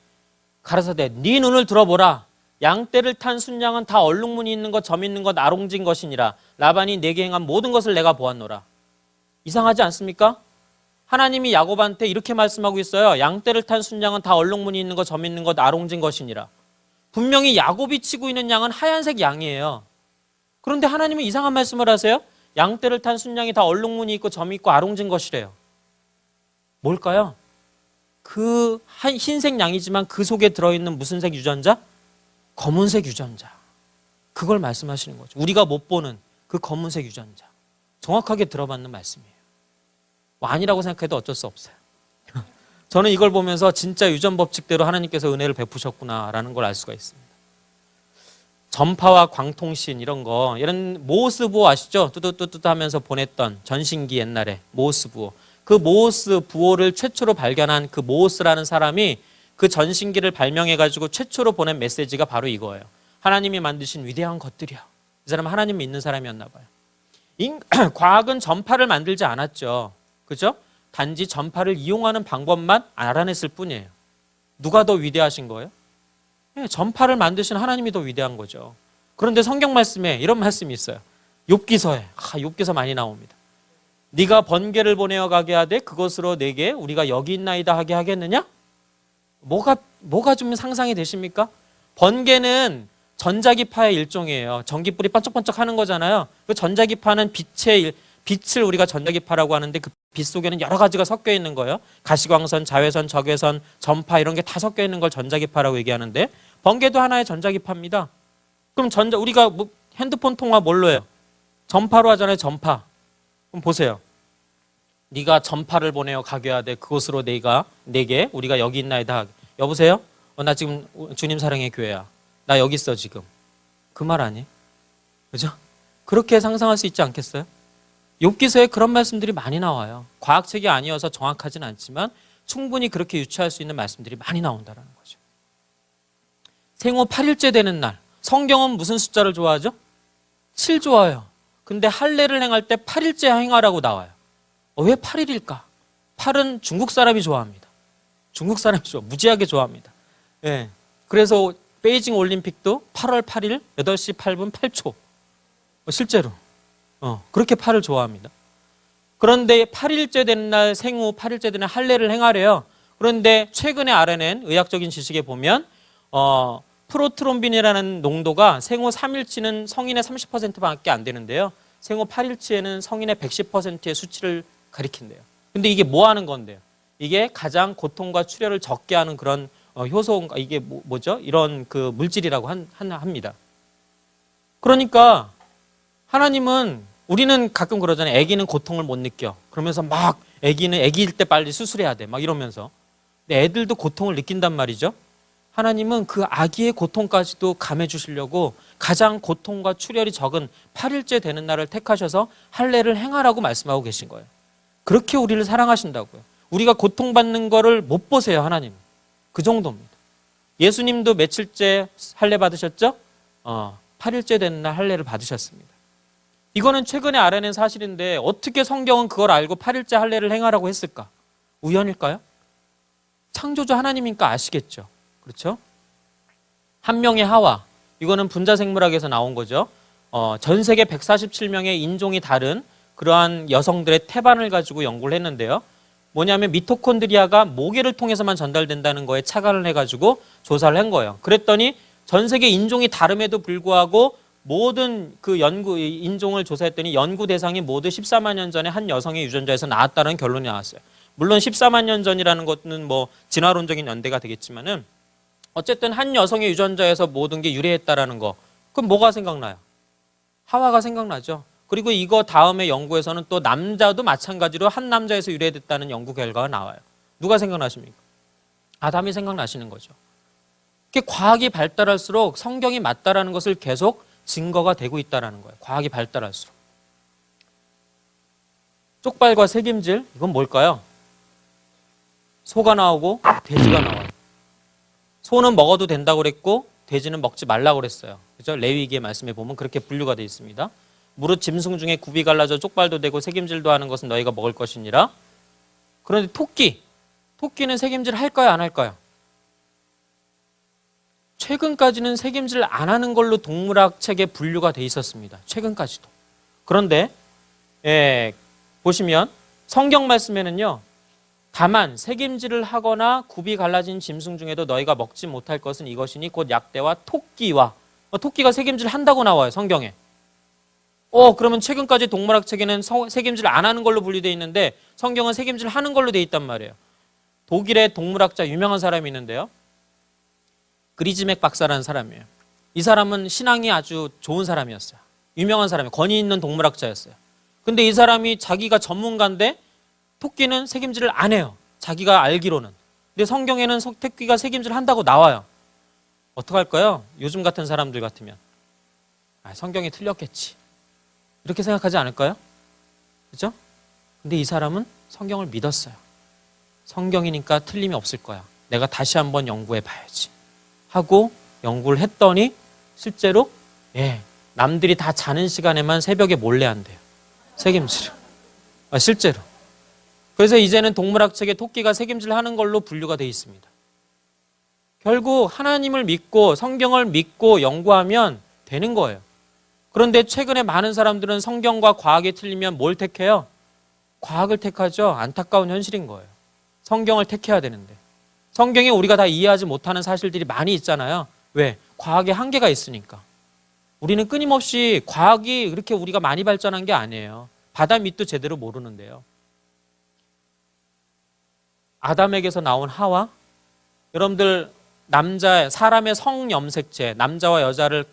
가라사대 네 눈을 들어보라. 양떼를 탄 순양은 다 얼룩무늬 있는 것, 점 있는 것, 아롱진 것이니라. 라반이 내게 행한 모든 것을 내가 보았노라. 이상하지 않습니까? 하나님이 야곱한테 이렇게 말씀하고 있어요. 양떼를 탄 순양은 다 얼룩무늬 있는 것, 점 있는 것, 아롱진 것이니라. 분명히 야곱이 치고 있는 양은 하얀색 양이에요. 그런데 하나님은 이상한 말씀을 하세요. 양떼를 탄 순양이 다 얼룩무늬 있고 점 있고 아롱진 것이래요. 뭘까요? 그 흰색 양이지만 그 속에 들어있는 무슨 색 유전자? 검은색 유전자. 그걸 말씀하시는 거죠. 우리가 못 보는 그 검은색 유전자. 정확하게 들어맞는 말씀이에요. 뭐 아니라고 생각해도 어쩔 수 없어요. 저는 이걸 보면서 진짜 유전 법칙대로 하나님께서 은혜를 베푸셨구나라는 걸 알 수가 있습니다. 전파와 광통신 이런 거, 이런 모스 부호 아시죠? 뚜뚜뚜뚜 하면서 보냈던 전신기 옛날에 모스 부호. 그 모스 부호를 최초로 발견한 그 모스라는 사람이 그 전신기를 발명해가지고 최초로 보낸 메시지가 바로 이거예요. 하나님이 만드신 위대한 것들이야. 이 사람은 하나님 믿는 사람이었나 봐요. 과학은 전파를 만들지 않았죠. 그죠? 단지 전파를 이용하는 방법만 알아냈을 뿐이에요. 누가 더 위대하신 거예요? 전파를 만드신 하나님이 더 위대한 거죠. 그런데 성경 말씀에 이런 말씀이 있어요. 욥기서에 욥기서 많이 나옵니다. 네가 번개를 보내어 가게 하되 그것으로 내게 우리가 여기 있나이다 하게 하겠느냐? 뭐가 좀 상상이 되십니까? 번개는 전자기파의 일종이에요. 전기불이 반짝반짝 하는 거잖아요. 그 전자기파는 빛을 우리가 전자기파라고 하는데 그 빛 속에는 여러 가지가 섞여 있는 거예요. 가시광선, 자외선, 적외선, 전파 이런 게 다 섞여 있는 걸 전자기파라고 얘기하는데 번개도 하나의 전자기파입니다. 그럼 우리가 핸드폰 통화 뭘로 해요? 전파로 하잖아요. 전파. 그럼 보세요. 네가 전파를 보내어 가게 하되 그곳으로 내게 우리가 여기 있나이다. 여보세요? 나 지금 주님 사랑의 교회야. 나 여기 있어 지금. 그 말 아니에요? 그죠? 그렇게 상상할 수 있지 않겠어요? 욥기서에 그런 말씀들이 많이 나와요. 과학책이 아니어서 정확하진 않지만 충분히 그렇게 유추할 수 있는 말씀들이 많이 나온다는 거죠. 생후 8일째 되는 날, 성경은 무슨 숫자를 좋아하죠? 7 좋아해요. 근데 할례를 행할 때 8일째 행하라고 나와요. 왜 8일일까? 8은 중국 사람이 좋아합니다. 중국 사람이 무지하게 좋아합니다. 예. 그래서 베이징 올림픽도 8월 8일 8시 8분 8초. 실제로. 그렇게 8을 좋아합니다. 그런데 8일째 되는 날, 생후 8일째 되는 날 할례를 행하래요. 그런데 최근에 알아낸 의학적인 지식에 보면 프로트롬빈이라는 농도가 생후 3일치는 성인의 30%밖에 안 되는데요. 생후 8일치에는 성인의 110%의 수치를 가리킨대요. 근데 이게 뭐 하는 건데요? 이게 가장 고통과 출혈을 적게 하는 그런 효소, 이게 뭐죠? 이런 그 물질이라고 합니다. 그러니까 하나님은, 우리는 가끔 그러잖아요. 아기는 고통을 못 느껴. 그러면서 막 아기는 아기일 때 빨리 수술해야 돼. 막 이러면서. 근데 애들도 고통을 느낀단 말이죠. 하나님은 그 아기의 고통까지도 감해 주시려고 가장 고통과 출혈이 적은 8일째 되는 날을 택하셔서 할례를 행하라고 말씀하고 계신 거예요. 그렇게 우리를 사랑하신다고요. 우리가 고통받는 거를 못 보세요, 하나님. 그 정도입니다. 예수님도 며칠째 할례 받으셨죠? 8일째 되는 날 할례를 받으셨습니다. 이거는 최근에 알아낸 사실인데 어떻게 성경은 그걸 알고 8일째 할례를 행하라고 했을까? 우연일까요? 창조주 하나님이니까 아시겠죠. 그렇죠? 한 명의 하와, 이거는 분자생물학에서 나온 거죠. 전 세계 147명의 인종이 다른 그러한 여성들의 태반을 가지고 연구를 했는데요. 뭐냐면 미토콘드리아가 모계를 통해서만 전달된다는 거에 착안을 해가지고 조사를 한 거예요. 그랬더니 전 세계 인종이 다름에도 불구하고 모든 그 인종을 조사했더니 연구 대상이 모두 14만 년 전에 한 여성의 유전자에서 나왔다는 결론이 나왔어요. 물론 14만 년 전이라는 것은 뭐 진화론적인 연대가 되겠지만은 어쨌든 한 여성의 유전자에서 모든 게 유래했다라는 거. 그럼 뭐가 생각나요? 하와가 생각나죠. 그리고 이거 다음에 연구에서는 또 남자도 마찬가지로 한 남자에서 유래됐다는 연구 결과가 나와요. 누가 생각나십니까? 아담이 생각나시는 거죠. 이렇게 과학이 발달할수록 성경이 맞다라는 것을 계속 증거가 되고 있다는 거예요. 과학이 발달할수록. 쪽발과 색임질, 이건 뭘까요? 소가 나오고 돼지가 나와요. 소는 먹어도 된다고 그랬고 돼지는 먹지 말라고 그랬어요. 그죠? 레위기의 말씀에 보면 그렇게 분류가 되어 있습니다. 무릇 짐승 중에 굽이 갈라져 쪽발도 되고 색임질도 하는 것은 너희가 먹을 것이니라. 그런데 토끼는 색임질 할까요, 안 할까요? 최근까지는 색임질 안 하는 걸로 동물학 책에 분류가 돼 있었습니다. 최근까지도. 그런데 보시면 성경 말씀에는요. 다만 색임질을 하거나 굽이 갈라진 짐승 중에도 너희가 먹지 못할 것은 이것이니 곧 약대와 토끼와, 토끼가 색임질 한다고 나와요, 성경에. 그러면 최근까지 동물학 책에는 색임질 안 하는 걸로 분류되어 있는데 성경은 색임질 하는 걸로 되어 있단 말이에요. 독일의 동물학자 유명한 사람이 있는데요. 그리즈맥 박사라는 사람이에요. 이 사람은 신앙이 아주 좋은 사람이었어요. 유명한 사람이에요. 권위 있는 동물학자였어요. 근데 이 사람이 자기가 전문가인데 토끼는 색임질을 안 해요. 자기가 알기로는. 근데 성경에는 토끼가 색임질 한다고 나와요. 어떡할까요? 요즘 같은 사람들 같으면. 성경이 틀렸겠지. 이렇게 생각하지 않을까요? 그죠? 근데 이 사람은 성경을 믿었어요. 성경이니까 틀림이 없을 거야. 내가 다시 한번 연구해 봐야지. 하고 연구를 했더니 실제로 남들이 다 자는 시간에만 새벽에 몰래 한대요. 색임질을. 실제로. 그래서 이제는 동물학 책에 토끼가 색임질 하는 걸로 분류가 되어 있습니다. 결국 하나님을 믿고 성경을 믿고 연구하면 되는 거예요. 그런데 최근에 많은 사람들은 성경과 과학이 틀리면 뭘 택해요? 과학을 택하죠. 안타까운 현실인 거예요. 성경을 택해야 되는데. 성경에 우리가 다 이해하지 못하는 사실들이 많이 있잖아요. 왜? 과학의 한계가 있으니까. 우리는 끊임없이 과학이 그렇게 우리가 많이 발전한 게 아니에요. 바다 밑도 제대로 모르는데요. 아담에게서 나온 하와, 여러분들 사람의 성염색체, 남자와 여자를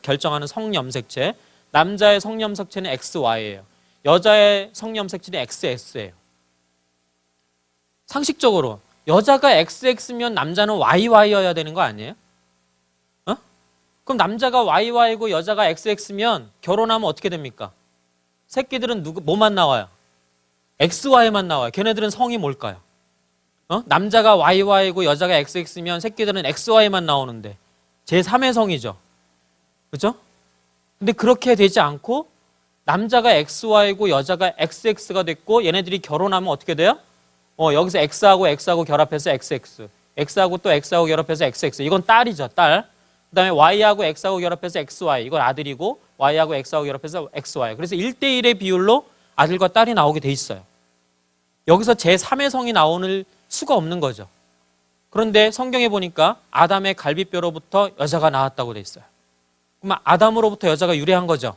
결정하는 성염색체, 남자의 성염색체는 XY예요. 여자의 성염색체는 XX예요. 상식적으로 여자가 XX면 남자는 YY여야 되는 거 아니에요? 그럼 남자가 YY고 여자가 XX면 결혼하면 어떻게 됩니까? 새끼들은 뭐만 나와요? XY만 나와요. 걔네들은 성이 뭘까요? 남자가 YY고 여자가 XX면 새끼들은 XY만 나오는데 제3의 성이죠. 그죠? 근데 그렇게 되지 않고 남자가 XY고 여자가 XX가 됐고 얘네들이 결혼하면 어떻게 돼요? 여기서 X하고 X하고 결합해서 XX. X하고 또 X하고 결합해서 XX. 이건 딸이죠, 딸. 그 다음에 Y하고 X하고 결합해서 XY. 이건 아들이고 Y하고 X하고 결합해서 XY. 그래서 1대1의 비율로 아들과 딸이 나오게 돼 있어요. 여기서 제3의 성이 나오는 수가 없는 거죠. 그런데 성경에 보니까 아담의 갈비뼈로부터 여자가 나왔다고 돼 있어요. 그럼 아담으로부터 여자가 유래한 거죠.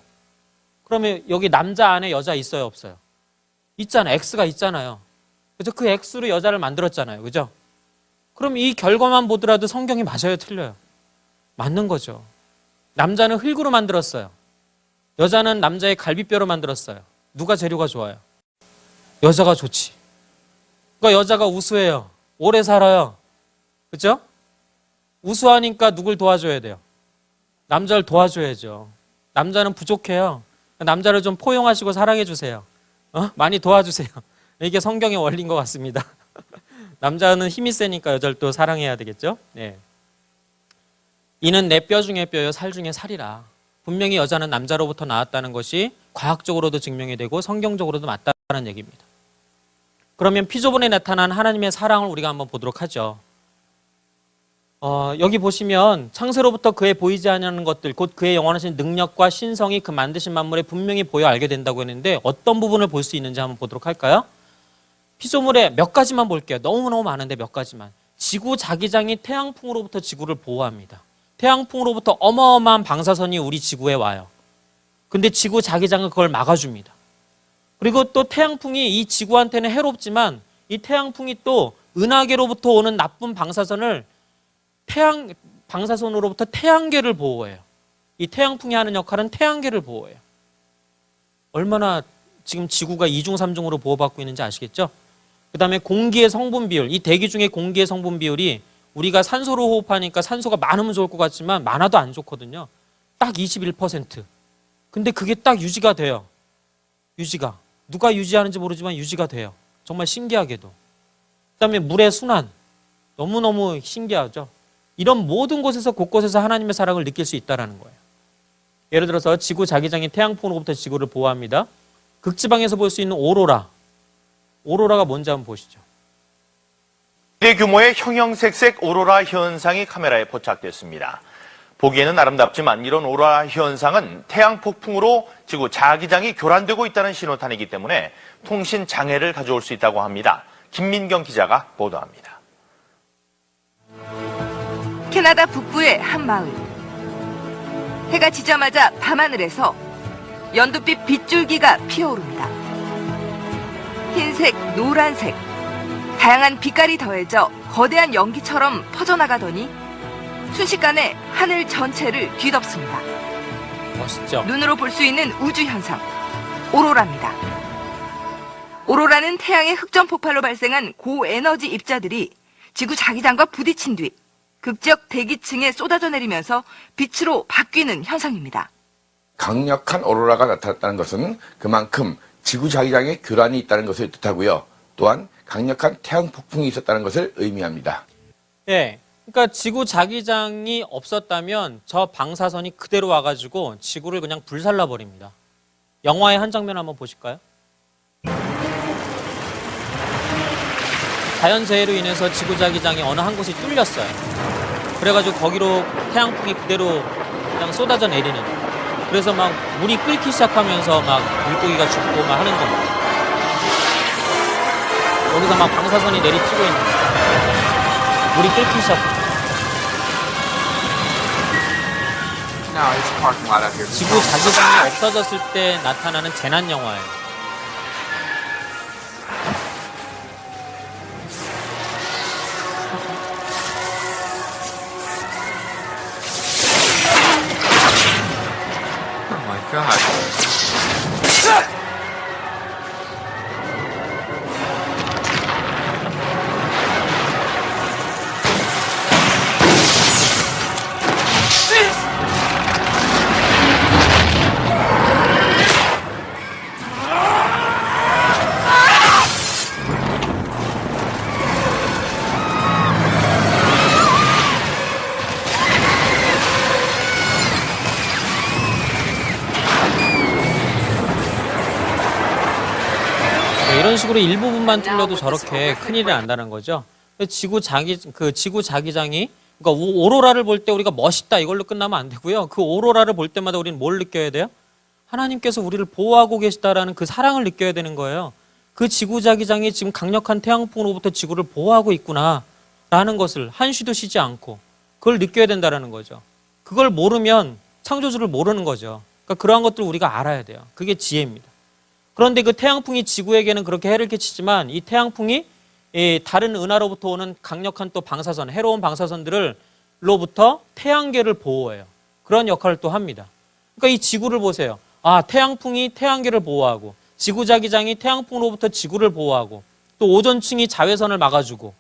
그러면 여기 남자 안에 여자 있어요, 없어요? 있잖아요. X가 있잖아요. 그래서 그 X로 여자를 만들었잖아요. 그죠? 그럼 이 결과만 보더라도 성경이 맞아요, 틀려요? 맞는 거죠. 남자는 흙으로 만들었어요. 여자는 남자의 갈비뼈로 만들었어요. 누가 재료가 좋아요? 여자가 좋지. 그러니까 여자가 우수해요. 오래 살아요. 그죠? 우수하니까 누굴 도와줘야 돼요? 남자를 도와줘야죠. 남자는 부족해요. 남자를 좀 포용하시고 사랑해 주세요. 많이 도와주세요. 이게 성경의 원리인 것 같습니다. 남자는 힘이 세니까 여자를 또 사랑해야 되겠죠? 네. 이는 내 뼈 중에 뼈요 살 중에 살이라. 분명히 여자는 남자로부터 나왔다는 것이 과학적으로도 증명이 되고 성경적으로도 맞다는 얘기입니다. 그러면 피조본에 나타난 하나님의 사랑을 우리가 한번 보도록 하죠. 여기 보시면 창세로부터 그의 보이지 않는 것들 곧 그의 영원하신 능력과 신성이 그 만드신 만물에 분명히 보여 알게 된다고 했는데 어떤 부분을 볼 수 있는지 한번 보도록 할까요? 피조물에 몇 가지만 볼게요. 너무너무 많은데 몇 가지만. 지구 자기장이 태양풍으로부터 지구를 보호합니다. 태양풍으로부터 어마어마한 방사선이 우리 지구에 와요. 근데 지구 자기장은 그걸 막아줍니다. 그리고 또 태양풍이 이 지구한테는 해롭지만 이 태양풍이 또 은하계로부터 오는 나쁜 방사선을 방사선으로부터 태양계를 보호해요. 이 태양풍이 하는 역할은 태양계를 보호해요. 얼마나 지금 지구가 2중 3중으로 보호받고 있는지 아시겠죠? 그 다음에 공기의 성분 비율, 이 대기 중에 공기의 성분 비율이 우리가 산소로 호흡하니까 산소가 많으면 좋을 것 같지만 많아도 안 좋거든요. 딱 21%. 근데 그게 딱 유지가 돼요. 유지가. 누가 유지하는지 모르지만 유지가 돼요. 정말 신기하게도. 그 다음에 물의 순환. 너무너무 신기하죠. 이런 모든 곳에서 곳곳에서 하나님의 사랑을 느낄 수 있다는 거예요. 예를 들어서 지구 자기장이 태양풍으로부터 지구를 보호합니다. 극지방에서 볼 수 있는 오로라. 오로라가 뭔지 한번 보시죠. 대규모의 형형색색 오로라 현상이 카메라에 포착됐습니다. 보기에는 아름답지만 이런 오로라 현상은 태양 폭풍으로 지구 자기장이 교란되고 있다는 신호탄이기 때문에 통신 장애를 가져올 수 있다고 합니다. 김민경 기자가 보도합니다. 캐나다 북부의 한 마을. 해가 지자마자 밤하늘에서 연두빛 빗줄기가 피어오릅니다. 흰색, 노란색, 다양한 빛깔이 더해져 거대한 연기처럼 퍼져나가더니 순식간에 하늘 전체를 뒤덮습니다. 멋있죠? 눈으로 볼 수 있는 우주현상, 오로라입니다. 오로라는 태양의 흑점 폭발로 발생한 고에너지 입자들이 지구 자기장과 부딪힌 뒤 극지역 대기층에 쏟아져 내리면서 빛으로 바뀌는 현상입니다. 강력한 오로라가 나타났다는 것은 그만큼 지구 자기장에 교란이 있다는 것을 뜻하고요. 또한 강력한 태양 폭풍이 있었다는 것을 의미합니다. 네. 그러니까 지구 자기장이 없었다면 저 방사선이 그대로 와가지고 지구를 그냥 불살라 버립니다. 영화의 한 장면 한번 보실까요? 자연재해로 인해서 지구 자기장이 어느 한 곳이 뚫렸어요. 그래가지고 거기로 태양풍이 그대로 그냥 쏟아져 내리는. 그래서 막 물이 끓기 시작하면서 막 물고기가 죽고 막 하는 겁니다. 여기서 막 방사선이 내리치고 있는 거예요. 물이 끓기 시작합니다. 지구 자기장이 없어졌을 때 나타나는 재난 영화예요. 이런 식으로 일부분만 틀려도 저렇게 큰일이 난다는 거죠. 지구 자기장이 그러니까 오로라를 볼 때 우리가 멋있다 이걸로 끝나면 안 되고요. 그 오로라를 볼 때마다 우리는 뭘 느껴야 돼요? 하나님께서 우리를 보호하고 계시다라는 그 사랑을 느껴야 되는 거예요. 그 지구 자기장이 지금 강력한 태양풍으로부터 지구를 보호하고 있구나라는 것을 한쉬도 쉬지 않고 그걸 느껴야 된다라는 거죠. 그걸 모르면 창조주를 모르는 거죠. 그러니까 그러한 것들을 우리가 알아야 돼요. 그게 지혜입니다. 그런데 그 태양풍이 지구에게는 그렇게 해를 끼치지만 이 태양풍이 다른 은하로부터 오는 강력한 또 방사선, 해로운 방사선들로부터 태양계를 보호해요. 그런 역할을 또 합니다. 그러니까 이 지구를 보세요. 아, 태양풍이 태양계를 보호하고 지구자기장이 태양풍으로부터 지구를 보호하고 또 오존층이 자외선을 막아주고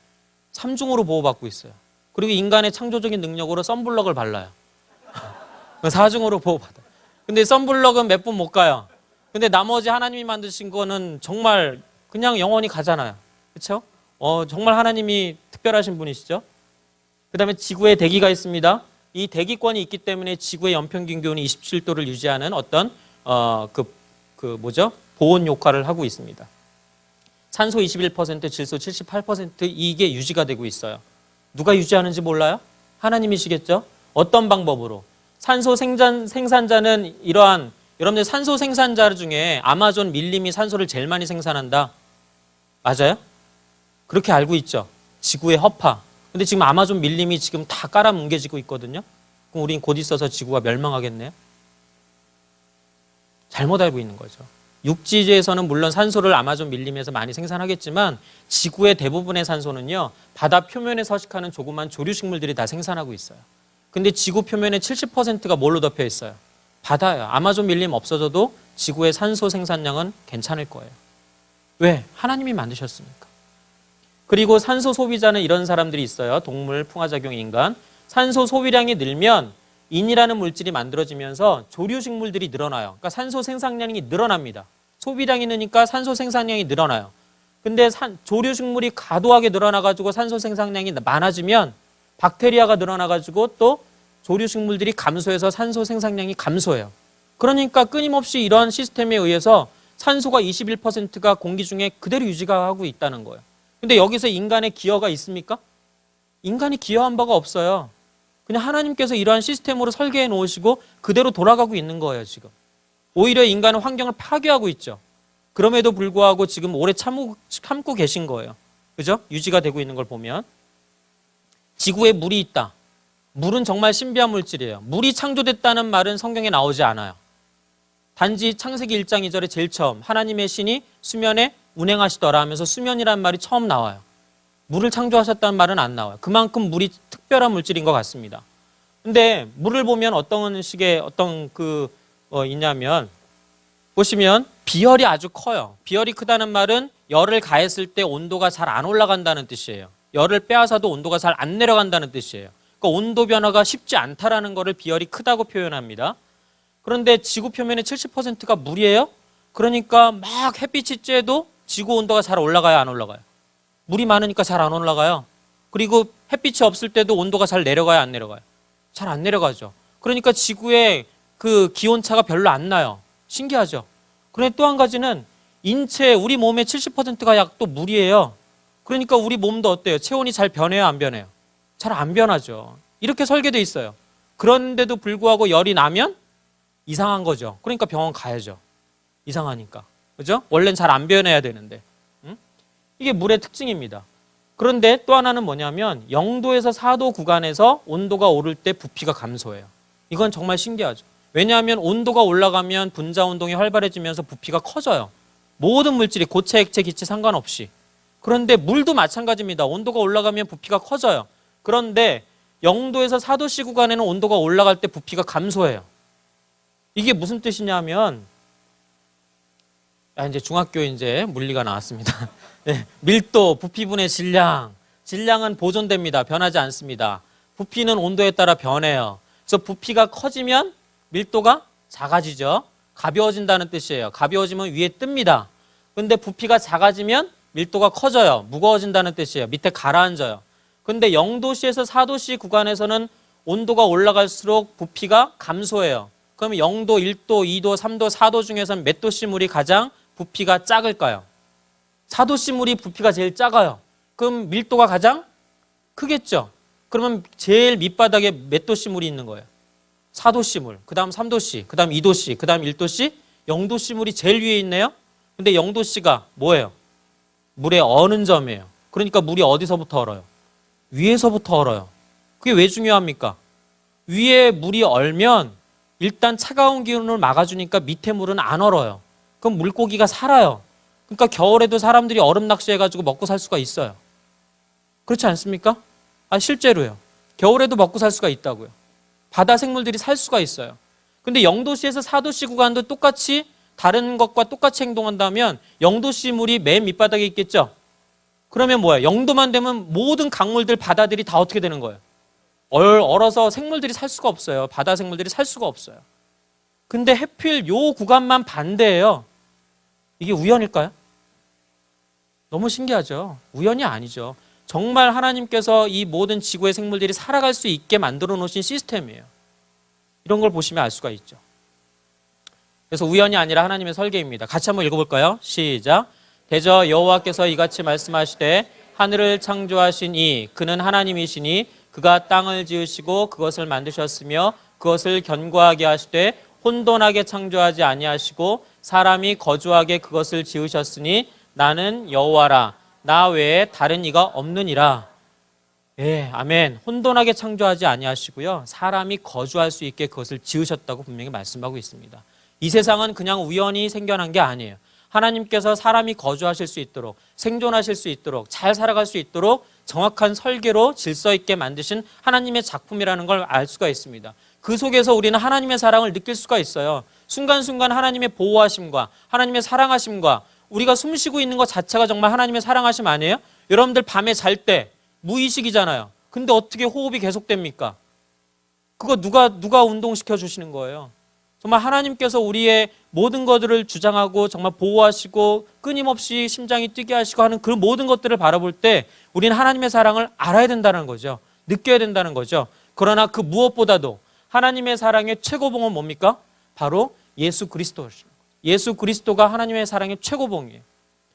삼중으로 보호받고 있어요. 그리고 인간의 창조적인 능력으로 선블럭을 발라요. 사중으로 보호받아요. 근데 선블럭은 몇 분 못 가요. 근데 나머지 하나님이 만드신 거는 정말 그냥 영원히 가잖아요. 그렇죠? 정말 하나님이 특별하신 분이시죠. 그 다음에 지구에 대기가 있습니다. 이 대기권이 있기 때문에 지구의 연평균 기온이 27도를 유지하는 어떤 보온 효과를 하고 있습니다. 산소 21%, 질소 78% 이게 유지가 되고 있어요. 누가 유지하는지 몰라요? 하나님이시겠죠? 어떤 방법으로? 산소 생산자는 이러한 여러분들 산소 생산자 중에 아마존 밀림이 산소를 제일 많이 생산한다. 맞아요? 그렇게 알고 있죠. 지구의 허파. 근데 지금 아마존 밀림이 지금 다 깔아뭉개지고 있거든요. 그럼 우린 곧 있어서 지구가 멸망하겠네요. 잘못 알고 있는 거죠. 육지에서는 물론 산소를 아마존 밀림에서 많이 생산하겠지만 지구의 대부분의 산소는요. 바다 표면에 서식하는 조그만 조류식물들이 다 생산하고 있어요. 근데 지구 표면의 70%가 뭘로 덮여 있어요? 바다예요. 아마존 밀림 없어져도 지구의 산소 생산량은 괜찮을 거예요. 왜? 하나님이 만드셨으니까. 그리고 산소 소비자는 이런 사람들이 있어요. 동물, 풍화작용, 인간. 산소 소비량이 늘면 인이라는 물질이 만들어지면서 조류식물들이 늘어나요. 그러니까 산소 생산량이 늘어납니다. 소비량이 느니까 산소 생산량이 늘어나요. 근데 조류식물이 과도하게 늘어나가지고 산소 생산량이 많아지면 박테리아가 늘어나가지고 또 조류식물들이 감소해서 산소 생산량이 감소해요. 그러니까 끊임없이 이러한 시스템에 의해서 산소가 21%가 공기 중에 그대로 유지가 하고 있다는 거예요. 근데 여기서 인간의 기여가 있습니까? 인간이 기여한 바가 없어요. 그냥 하나님께서 이러한 시스템으로 설계해 놓으시고 그대로 돌아가고 있는 거예요, 지금. 오히려 인간은 환경을 파괴하고 있죠. 그럼에도 불구하고 지금 오래 참고 계신 거예요. 그죠? 유지가 되고 있는 걸 보면. 지구에 물이 있다. 물은 정말 신비한 물질이에요. 물이 창조됐다는 말은 성경에 나오지 않아요. 단지 창세기 1장 2절에 제일 처음 하나님의 신이 수면에 운행하시더라 하면서 수면이라는 말이 처음 나와요. 물을 창조하셨다는 말은 안 나와요. 그만큼 물이 특별한 물질인 것 같습니다. 근데 물을 보면 어떤 식의 있냐면 보시면 비열이 아주 커요. 비열이 크다는 말은 열을 가했을 때 온도가 잘 안 올라간다는 뜻이에요. 열을 빼앗아도 온도가 잘 안 내려간다는 뜻이에요. 그러니까 온도 변화가 쉽지 않다라는 것을 비열이 크다고 표현합니다. 그런데 지구 표면의 70%가 물이에요. 그러니까 막 햇빛이 쬐도 지구 온도가 잘 올라가요, 안 올라가요? 물이 많으니까 잘 안 올라가요. 그리고 햇빛이 없을 때도 온도가 잘 내려가요, 안 내려가요? 잘 안 내려가죠. 그러니까 지구의 그 기온차가 별로 안 나요. 신기하죠? 그런데 또 한 가지는 인체, 우리 몸의 70%가 약 또 물이에요. 그러니까 우리 몸도 어때요? 체온이 잘 변해요, 안 변해요? 잘 안 변하죠. 이렇게 설계되어 있어요. 그런데도 불구하고 열이 나면 이상한 거죠. 그러니까 병원 가야죠. 이상하니까. 그죠? 원래는 잘 안 변해야 되는데. 이게 물의 특징입니다. 그런데 또 하나는 뭐냐면 0도에서 4도 구간에서 온도가 오를 때 부피가 감소해요. 이건 정말 신기하죠. 왜냐하면 온도가 올라가면 분자 운동이 활발해지면서 부피가 커져요. 모든 물질이 고체, 액체, 기체 상관없이. 그런데 물도 마찬가지입니다. 온도가 올라가면 부피가 커져요. 그런데 0도에서 4도씨 구간에는 온도가 올라갈 때 부피가 감소해요. 이게 무슨 뜻이냐면 이제 중학교에 이제 물리가 나왔습니다. 네, 밀도, 부피분의 질량. 질량은 보존됩니다. 변하지 않습니다. 부피는 온도에 따라 변해요. 그래서 부피가 커지면 밀도가 작아지죠. 가벼워진다는 뜻이에요. 가벼워지면 위에 뜹니다. 근데 부피가 작아지면 밀도가 커져요. 무거워진다는 뜻이에요. 밑에 가라앉아요. 근데 0도씨에서 4도씨 구간에서는 온도가 올라갈수록 부피가 감소해요. 그러면 0도, 1도, 2도, 3도, 4도 중에서는 몇 도씨 물이 가장 부피가 작을까요? 사도씨물이 부피가 제일 작아요. 그럼 밀도가 가장 크겠죠. 그러면 제일 밑바닥에 몇 도씨 물이 있는 거예요? 4도씨 물, 그 다음 3도씨, 그 다음 2도씨, 그 다음 1도씨, 0도씨 물이 제일 위에 있네요. 근데 0도씨가 뭐예요? 물의 어는 점이에요. 그러니까 물이 어디서부터 얼어요? 위에서부터 얼어요. 그게 왜 중요합니까? 위에 물이 얼면 일단 차가운 기운을 막아주니까 밑에 물은 안 얼어요. 그럼 물고기가 살아요. 그러니까 겨울에도 사람들이 얼음 낚시해가지고 먹고 살 수가 있어요. 그렇지 않습니까? 실제로요. 겨울에도 먹고 살 수가 있다고요. 바다 생물들이 살 수가 있어요. 근데 0도씨에서 4도씨 구간도 똑같이 다른 것과 똑같이 행동한다면 0도씨 물이 맨 밑바닥에 있겠죠? 그러면 뭐예요? 0도만 되면 모든 강물들, 바다들이 다 어떻게 되는 거예요? 얼어서 생물들이 살 수가 없어요. 바다 생물들이 살 수가 없어요. 근데 하필 요 구간만 반대예요. 이게 우연일까요? 너무 신기하죠? 우연이 아니죠. 정말 하나님께서 이 모든 지구의 생물들이 살아갈 수 있게 만들어 놓으신 시스템이에요. 이런 걸 보시면 알 수가 있죠. 그래서 우연이 아니라 하나님의 설계입니다. 같이 한번 읽어볼까요? 시작. 대저 여호와께서 이같이 말씀하시되 하늘을 창조하신 이 그는 하나님이시니 그가 땅을 지으시고 그것을 만드셨으며 그것을 견고하게 하시되 혼돈하게 창조하지 아니하시고 사람이 거주하게 그것을 지으셨으니 나는 여호와라 나 외에 다른 이가 없느니라. 예, 아멘. 혼돈하게 창조하지 아니하시고요. 사람이 거주할 수 있게 그것을 지으셨다고 분명히 말씀하고 있습니다. 이 세상은 그냥 우연히 생겨난 게 아니에요. 하나님께서 사람이 거주하실 수 있도록, 생존하실 수 있도록, 잘 살아갈 수 있도록 정확한 설계로 질서 있게 만드신 하나님의 작품이라는 걸 알 수가 있습니다. 그 속에서 우리는 하나님의 사랑을 느낄 수가 있어요. 순간순간 하나님의 보호하심과 하나님의 사랑하심과 우리가 숨쉬고 있는 것 자체가 정말 하나님의 사랑하심 아니에요? 여러분들 밤에 잘 때 무의식이잖아요. 근데 어떻게 호흡이 계속됩니까? 그거 누가 운동시켜 주시는 거예요? 정말 하나님께서 우리의 모든 것들을 주장하고 정말 보호하시고 끊임없이 심장이 뛰게 하시고 하는 그 모든 것들을 바라볼 때 우리는 하나님의 사랑을 알아야 된다는 거죠. 느껴야 된다는 거죠. 그러나 그 무엇보다도 하나님의 사랑의 최고봉은 뭡니까? 바로 예수 그리스도십니다. 예수 그리스도가 하나님의 사랑의 최고봉이에요.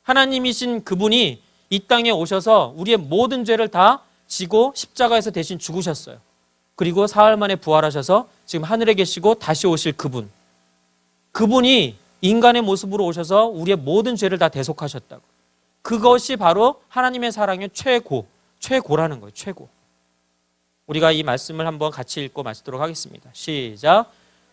하나님이신 그분이 이 땅에 오셔서 우리의 모든 죄를 다 지고 십자가에서 대신 죽으셨어요. 그리고 사흘 만에 부활하셔서 지금 하늘에 계시고 다시 오실 그분. 그분이 인간의 모습으로 오셔서 우리의 모든 죄를 다 대속하셨다고. 그것이 바로 하나님의 사랑의 최고라는 거예요. 최고. 우리가 이 말씀을 한번 같이 읽고 마치도록 하겠습니다. 시작.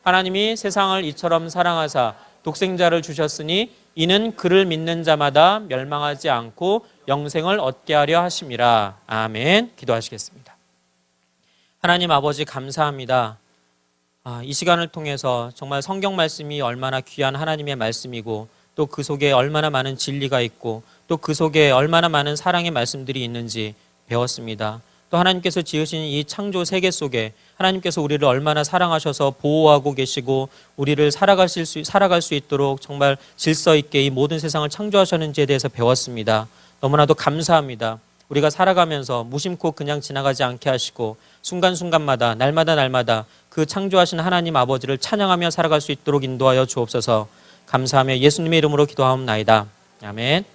하나님이 세상을 이처럼 사랑하사 독생자를 주셨으니 이는 그를 믿는 자마다 멸망하지 않고 영생을 얻게 하려 하심이라. 아멘. 기도하시겠습니다. 하나님 아버지 감사합니다. 이 시간을 통해서 정말 성경 말씀이 얼마나 귀한 하나님의 말씀이고 또 그 속에 얼마나 많은 진리가 있고 또 그 속에 얼마나 많은 사랑의 말씀들이 있는지 배웠습니다. 또 하나님께서 지으신 이 창조 세계 속에 하나님께서 우리를 얼마나 사랑하셔서 보호하고 계시고 우리를 살아갈 수 있도록 정말 질서 있게 이 모든 세상을 창조하셨는지에 대해서 배웠습니다. 너무나도 감사합니다. 우리가 살아가면서 무심코 그냥 지나가지 않게 하시고 순간순간마다 날마다 그 창조하신 하나님 아버지를 찬양하며 살아갈 수 있도록 인도하여 주옵소서. 감사하며 예수님의 이름으로 기도하옵나이다. 아멘.